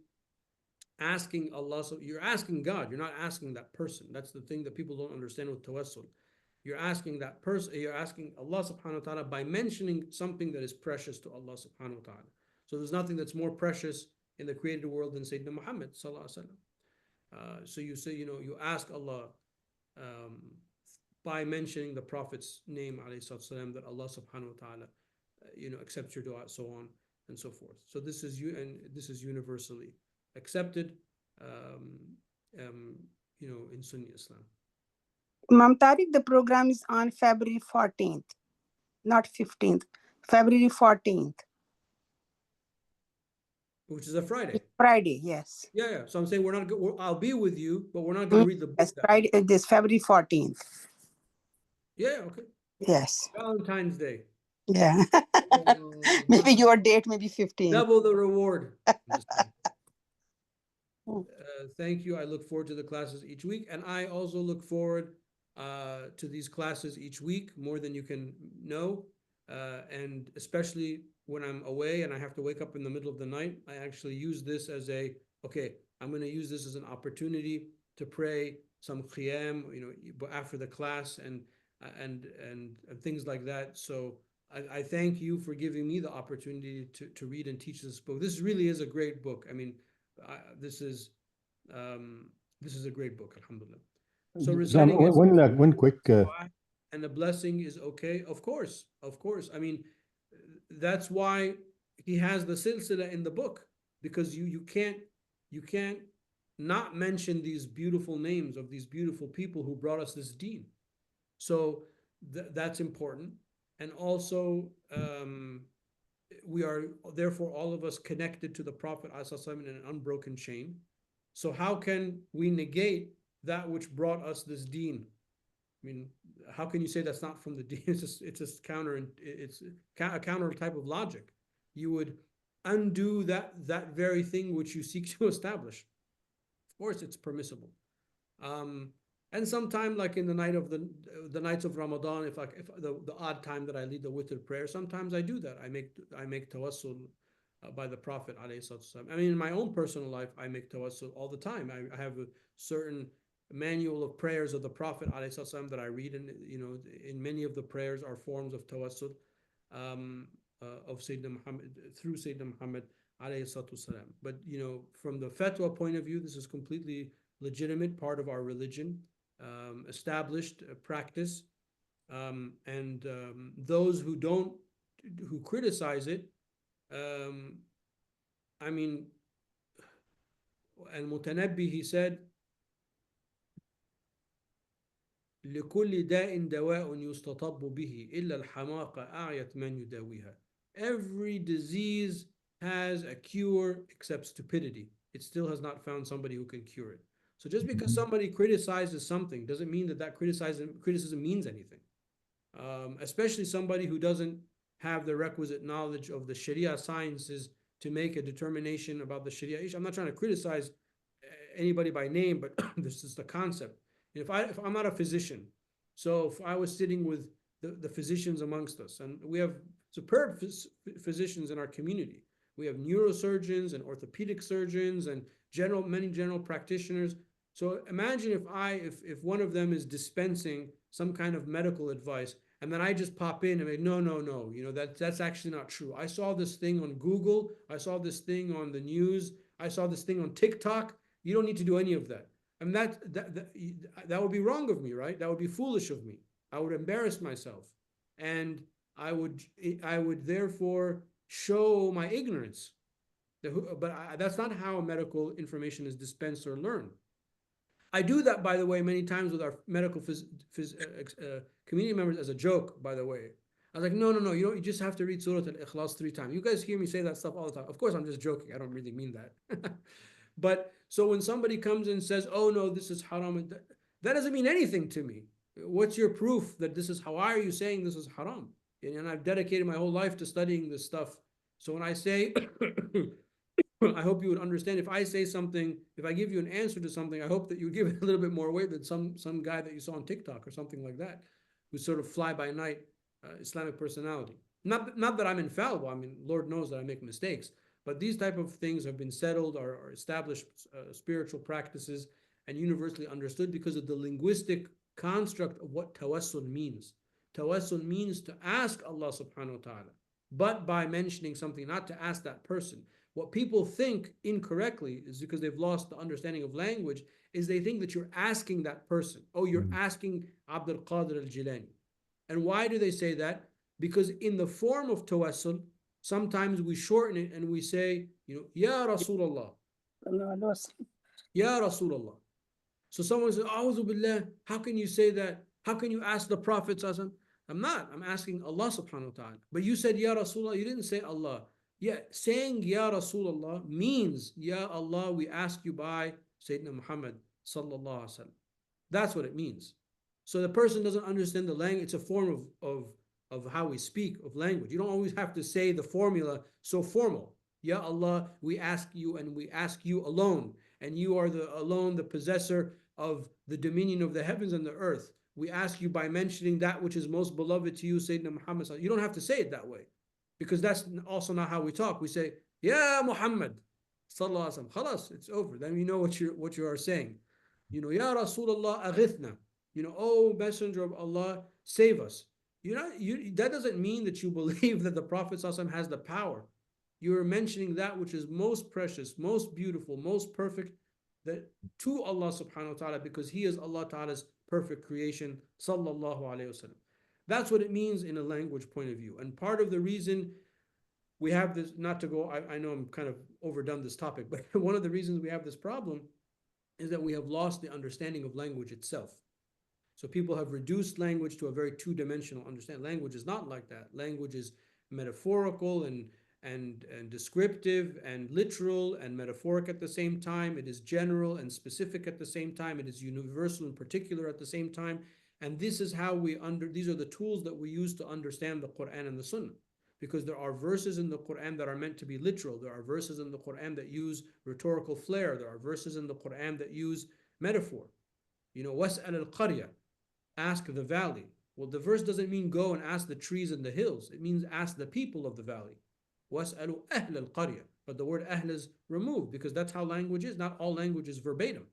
asking Allah, so you're asking God, you're not asking that person. That's the thing that people don't understand with tawassul. You're asking that person, you're asking Allah subhanahu wa ta'ala by mentioning something that is precious to Allah subhanahu wa ta'ala. So there's nothing that's more precious in the created world than Sayyidina Muhammad sallallahu alaihi wasallam. So you say, you know, you ask Allah by mentioning the Prophet's name alayhi salam, that Allah subhanahu wa ta'ala, you know, accepts your dua, so on and so forth. So this is universally accepted, you know, in Sunni Islam. Imam Tarek, the program is on February 14th, not 15th, February 14th. Which is a Friday. Friday, yes. Yeah. So I'm saying I'll be with you, but we're not going to read the book. Yes, Friday, this February 14th. Yeah, okay. Yes. Valentine's Day. Yeah. Maybe your date, maybe 15th. Double the reward. Thank you. I look forward to the classes each week. And I also look forward to these classes each week, more than you can know. And especially when I'm away and I have to wake up in the middle of the night, I actually use this as I'm going to use this as an opportunity to pray some qiyam, you know, after the class and things like that. So I thank you for giving me the opportunity to read and teach this book. This really is a great book. I mean, this is a great book, alhamdulillah. So reciting one quick and the blessing is okay. Of course. I mean, that's why he has the silsila in the book, because you can't not mention these beautiful names of these beautiful people who brought us this deen. So that's important. And also, we are therefore all of us connected to the Prophet ﷺ in an unbroken chain. So how can we negate that which brought us this deen? I mean, how can you say that's not from the deen? It's a counter type of logic. You would undo that very thing which you seek to establish. Of course, it's permissible. And sometime, like in the nights of Ramadan, if the odd time that I lead the witr prayer, sometimes I do that. I make tawassul by the Prophet ﷺ. I mean, in my own personal life, I make tawassul all the time. I have a certain manual of prayers of the Prophet ﷺ that I read, and you know, in many of the prayers are forms of tawassul of Sayyidina Muhammad, through Sayyidina Muhammad ﷺ. But you know, from the fatwa point of view, this is completely legitimate, part of our religion. Established practice, and those who criticize it, I mean, and Mutanabbi, he said, لكل داء دواء يستطب به إلا الحماقة أعيت من يداويها. Every disease has a cure except stupidity. It still has not found somebody who can cure it. So just because somebody criticizes something doesn't mean that that criticism means anything. Especially somebody who doesn't have the requisite knowledge of the Sharia sciences to make a determination about the Sharia issue. I'm not trying to criticize anybody by name, but this is the concept. If I'm not a physician, so if I was sitting with the physicians amongst us, and we have superb physicians in our community, we have neurosurgeons and orthopedic surgeons and many general practitioners. So imagine if one of them is dispensing some kind of medical advice, and then I just pop in and say, no, that's actually not true. I saw this thing on Google, I saw this thing on the news, I saw this thing on TikTok. You don't need to do any of that. I mean, that would be wrong of me, right? That would be foolish of me. I would embarrass myself, and I would therefore show my ignorance. But that's not how medical information is dispensed or learned. I do that, by the way, many times with our medical community members as a joke, by the way. I was like, no, you just have to read Surah Al-Ikhlas 3 times. You guys hear me say that stuff all the time. Of course, I'm just joking. I don't really mean that. But so when somebody comes and says, oh no, this is haram, that doesn't mean anything to me. What's your proof that this is, how are you saying this is haram? And I've dedicated my whole life to studying this stuff. So when I say, I hope you would understand, if I say something, if I give you an answer to something, I hope that you give it a little bit more weight than some guy that you saw on TikTok or something like that, who's sort of fly-by-night Islamic personality. Not that I'm infallible. I mean, Lord knows that I make mistakes. But these type of things have been settled or established spiritual practices and universally understood because of the linguistic construct of what tawassul means. Tawassul means to ask Allah subhanahu wa ta'ala, but by mentioning something, not to ask that person. What people think incorrectly is because they've lost the understanding of language, is they think that you're asking that person. Oh, you're asking Abdul Qadir al-Jilani. And why do they say that? Because in the form of tawassul, sometimes we shorten it and we say, Ya Rasulullah. Ya Rasulullah. So someone says, A'udhu Billah, how can you say that? How can you ask the Prophet? I'm not. I'm asking Allah subhanahu wa ta'ala. But you said Ya Rasulullah, you didn't say Allah. Yeah, saying Ya Rasulullah means, Ya Allah, we ask you by Sayyidina Muhammad sallallahu alaihi wasallam. That's what it means. So the person doesn't understand the language. It's a form of how we speak, of language. You don't always have to say the formula so formal. Ya Allah, we ask you and we ask you alone. And you are alone the possessor of the dominion of the heavens and the earth. We ask you by mentioning that which is most beloved to you, Sayyidina Muhammad. You don't have to say it that way, because that's also not how we talk. We say, Ya Muhammad, sallallahu alaihi wasallam. Khalas, it's over. Then you know what you are saying. Ya Rasulullah, aghithna. Oh Messenger of Allah, save us. That doesn't mean that you believe that the Prophet sallallahu alaihi wasallam has the power. You are mentioning that which is most precious, most beautiful, most perfect, that to Allah subhanahu wa ta'ala, because He is Allah ta'ala's perfect creation, sallallahu alayhi wasallam. That's what it means in a language point of view. And part of the reason we have this, not to go, I know I'm kind of overdone this topic, but one of the reasons we have this problem is that we have lost the understanding of language itself. So people have reduced language to a very two-dimensional understanding. Language is not like that. Language is metaphorical and descriptive and literal and metaphoric at the same time. It is general and specific at the same time. It is universal and particular at the same time. And this is how these are the tools that we use to understand the Quran and the Sunnah. Because there are verses in the Quran that are meant to be literal. There are verses in the Quran that use rhetorical flair. There are verses in the Quran that use metaphor. Was'al al-qarya, ask the valley. Well, the verse doesn't mean go and ask the trees and the hills. It means ask the people of the valley. وَاسْأَلُوا أَهْلَ الْقَرْيَةِ. But the word ahl is removed because that's how language is. Not all language is verbatim.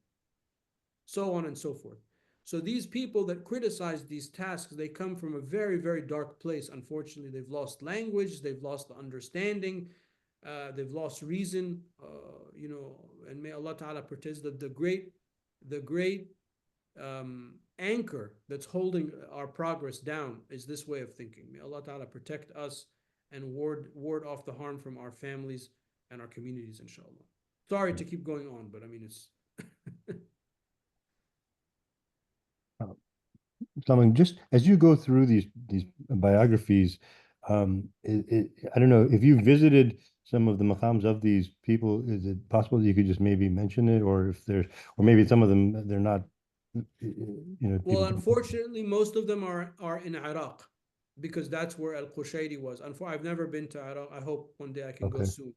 So on and so forth. So these people that criticize these tasks, they come from a very, very dark place. Unfortunately, they've lost language, they've lost the understanding, they've lost reason, and may Allah Ta'ala protect the great anchor that's holding our progress down is this way of thinking. May Allah Ta'ala protect us and ward off the harm from our families and our communities, inshallah. Sorry to keep going on, but I mean, it's... Someone just as you go through these biographies, I don't know if you visited some of the maqams of these people. Is it possible you could just maybe mention it, or if there's, or maybe some of them they're not, Well, people. unfortunately, most of them are in Iraq because that's where Al-Qushayri was. I've never been to Iraq. I hope one day I can go Okay. soon.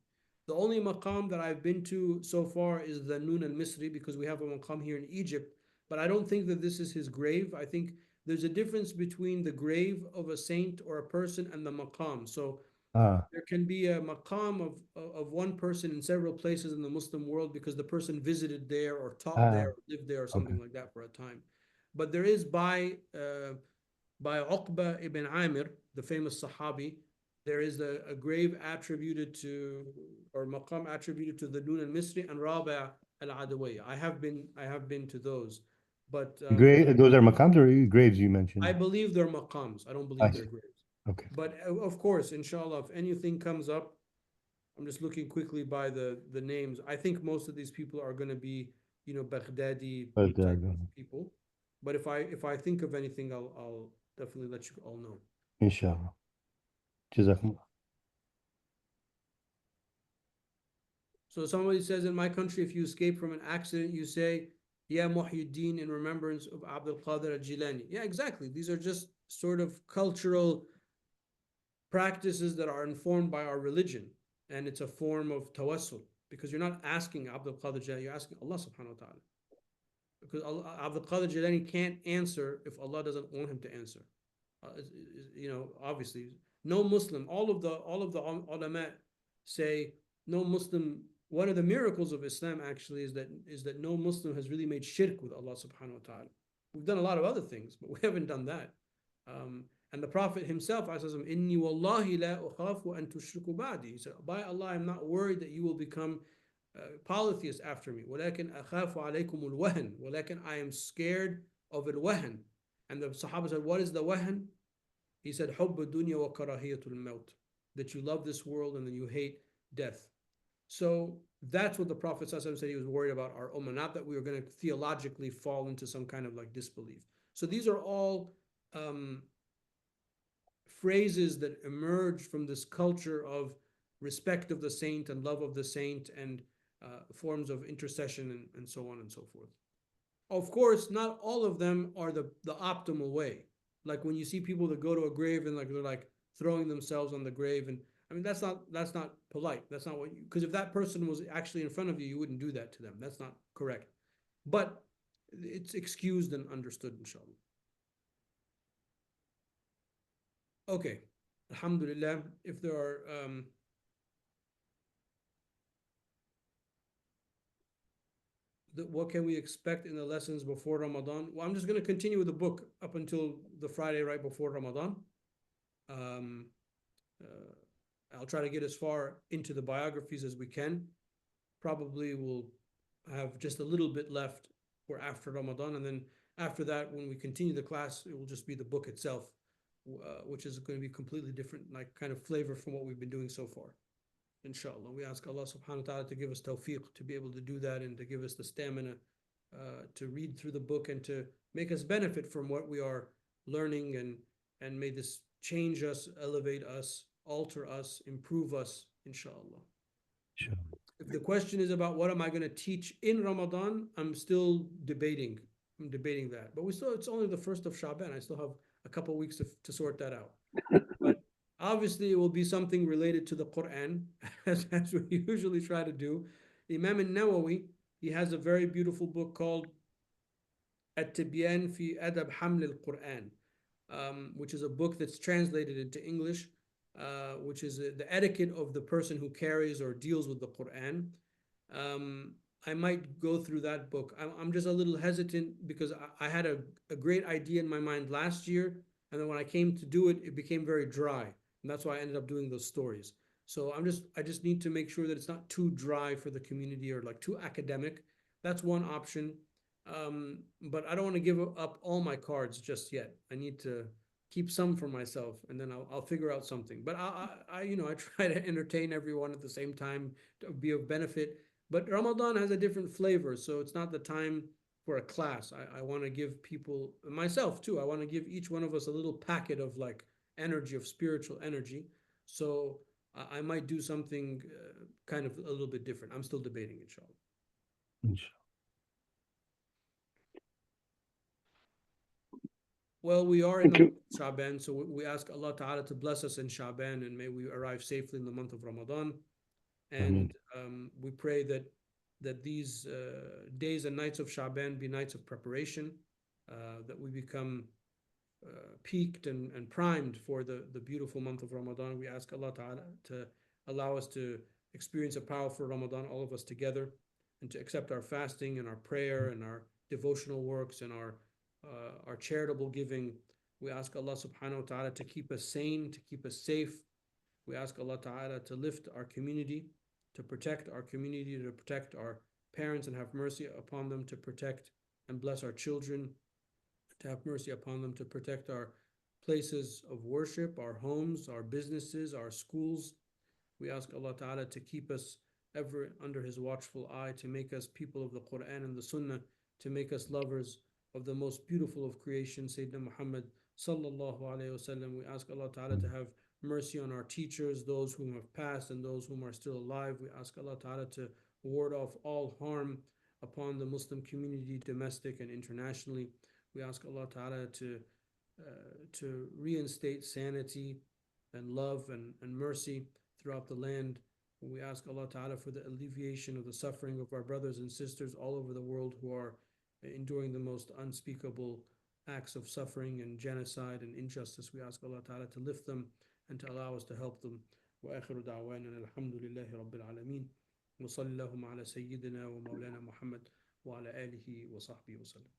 The only maqam that I've been to so far is the Nun al-Misri because we have a maqam here in Egypt, but I don't think that this is his grave. I think there's a difference between the grave of a saint or a person and the maqam. So Ah, there can be a maqam of one person in several places in the Muslim world because the person visited there or taught there or lived there or okay. something like that for a time. But there is by Uqba ibn Amir, the famous Sahabi, there is a grave attributed to or maqam attributed to the Nun al-Misri and Rabi' al-Adawiyya. I have been to those, but Those are maqams or graves you I mentioned? believe they're maqams. I don't I believe they're see. graves. Okay. But of course, inshallah, if anything comes up, I'm just looking quickly by the names. I think most of these people are going to be, Baghdadi But type of people. But if I think of anything, I'll definitely let you all know. inshallah. Jazakumullah. So somebody says in my country, if you escape from an accident, you say, "Ya Muhyiddin," in remembrance of Abdul Qadir al-Jilani. Yeah, exactly. These are just sort of cultural practices that are informed by our religion, and it's a form of tawassul because you're not asking Abdul Qadir Jilani, you're asking Allah subhanahu wa ta'ala. Because Abdul Qadir Jilani can't answer if Allah doesn't want him to answer. Obviously, no Muslim. All of the ulama say no Muslim. One of the miracles of Islam actually is that no Muslim has really made shirk with Allah subhanahu wa ta'ala. We've done a lot of other things, but we haven't done that. And the Prophet himself, Inni wallahi la ukhafu an tushriku ba'di. He said, by Allah, I'm not worried that you will become polytheists after me. ولكن أخاف عليكم الوهن. ولكن I am scared of الوهن. And the Sahaba said, what is the wahan? He said, حب الدنيا وكراهية الموت. That you love this world and then you hate death. So that's what the Prophet said he was worried about our ummah, not that we were going to theologically fall into some kind of like disbelief. So these are all phrases that emerge from this culture of respect of the saint and love of the saint and forms of intercession and so on and so forth. Of course, not all of them are the optimal way. Like when you see people that go to a grave and like they're like throwing themselves on the grave, and I mean that's not polite. That's not what you, because if that person was actually in front of you, you wouldn't do that to them. That's not correct. But it's excused and understood, inshallah. Okay, alhamdulillah. If there are what can we expect in the lessons before Ramadan? Well, I'm just going to continue with the book up until the Friday right before Ramadan. I'll try to get as far into the biographies as we can. Probably we'll have just a little bit left for after Ramadan, and then after that, when we continue the class, it will just be the book itself, which is going to be completely different, like kind of flavor from what we've been doing so far. Inshallah, we ask Allah subhanahu wa ta'ala to give us tawfiq to be able to do that and to give us the stamina to read through the book and to make us benefit from what we are learning, and may this change us, elevate us, alter us, improve us, inshallah. Sure. If the question is about what am I going to teach in Ramadan, I'm still debating. I'm debating that. But it's only the 1st of Shaban. I still have a couple of weeks to sort that out. But obviously, it will be something related to the Quran, as we usually try to do. Imam al-Nawawi, he has a very beautiful book called At-Tibyan fi Adab Haml al-Quran, which is a book that's translated into English, which is the etiquette of the person who carries or deals with the Quran. I might go through that book. I'm just a little hesitant because I had a great idea in my mind last year, and then when I came to do it, it became very dry. And that's why I ended up doing those stories. So I just need to make sure that it's not too dry for the community or like too academic. That's one option. But I don't want to give up all my cards just yet. I need to keep some for myself, and then I'll figure out something. But I try to entertain everyone at the same time to be of benefit. But Ramadan has a different flavor, so it's not the time for a class. I want to give people, myself too, I want to give each one of us a little packet of like energy, of spiritual energy. So I might do something kind of a little bit different. I'm still debating, inshallah. Inshallah. Well, we are in the month of Shaban, so we ask Allah Ta'ala to bless us in Shaban, and may we arrive safely in the month of Ramadan. And we pray that these days and nights of Shaban be nights of preparation, that we become peaked and primed for the beautiful month of Ramadan. We ask Allah Ta'ala to allow us to experience a powerful Ramadan, all of us together, and to accept our fasting and our prayer and our devotional works and our charitable giving. We ask Allah subhanahu wa ta'ala to keep us sane, to keep us safe. We ask Allah Ta'ala to lift our community, to protect our community, to protect our parents and have mercy upon them, to protect and bless our children, to have mercy upon them, to protect our places of worship, our homes, our businesses, our schools. We ask Allah Ta'ala to keep us ever under His watchful eye, to make us people of the Quran and the Sunnah, to make us lovers of the most beautiful of creation, Sayyidina Muhammad sallallahu alayhi wasallam. We ask Allah Ta'ala to have mercy on our teachers, those whom have passed and those whom are still alive. We ask Allah Ta'ala to ward off all harm upon the Muslim community, domestic and internationally. We ask Allah Ta'ala to reinstate sanity and love and mercy throughout the land. We ask Allah Ta'ala for the alleviation of the suffering of our brothers and sisters all over the world who are enduring the most unspeakable acts of suffering and genocide and injustice. We ask Allah Ta'ala to lift them and to allow us to help them. وآخر دعوانا الحمد لله رب العالمين وصلى اللهم على سيدنا ومولانا محمد وعلى آله وصحبه وسلم.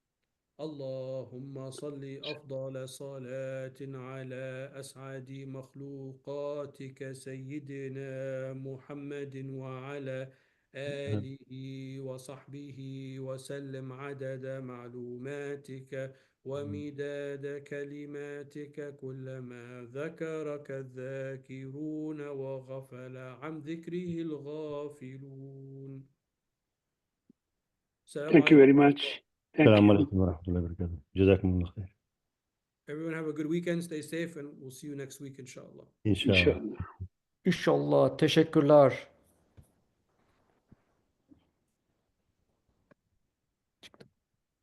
اللهم صل أفضل صلاة على أسعد مخلوقاتك سيدنا محمد وعلى آله وصحبه وسلم عدد معلوماتك ومداد كلماتك كلما ذكرك الذاكرون وغفل عن ذكره الغافلون. Thank you very much. Thank Assalamu you. alaikum wa rahmatullahi wa barakatuh. Jazakumullah khair. Everyone have a good weekend, stay safe, and we'll see you next week, inshallah. Inshallah. İnşallah. İnşallah. Teşekkürler.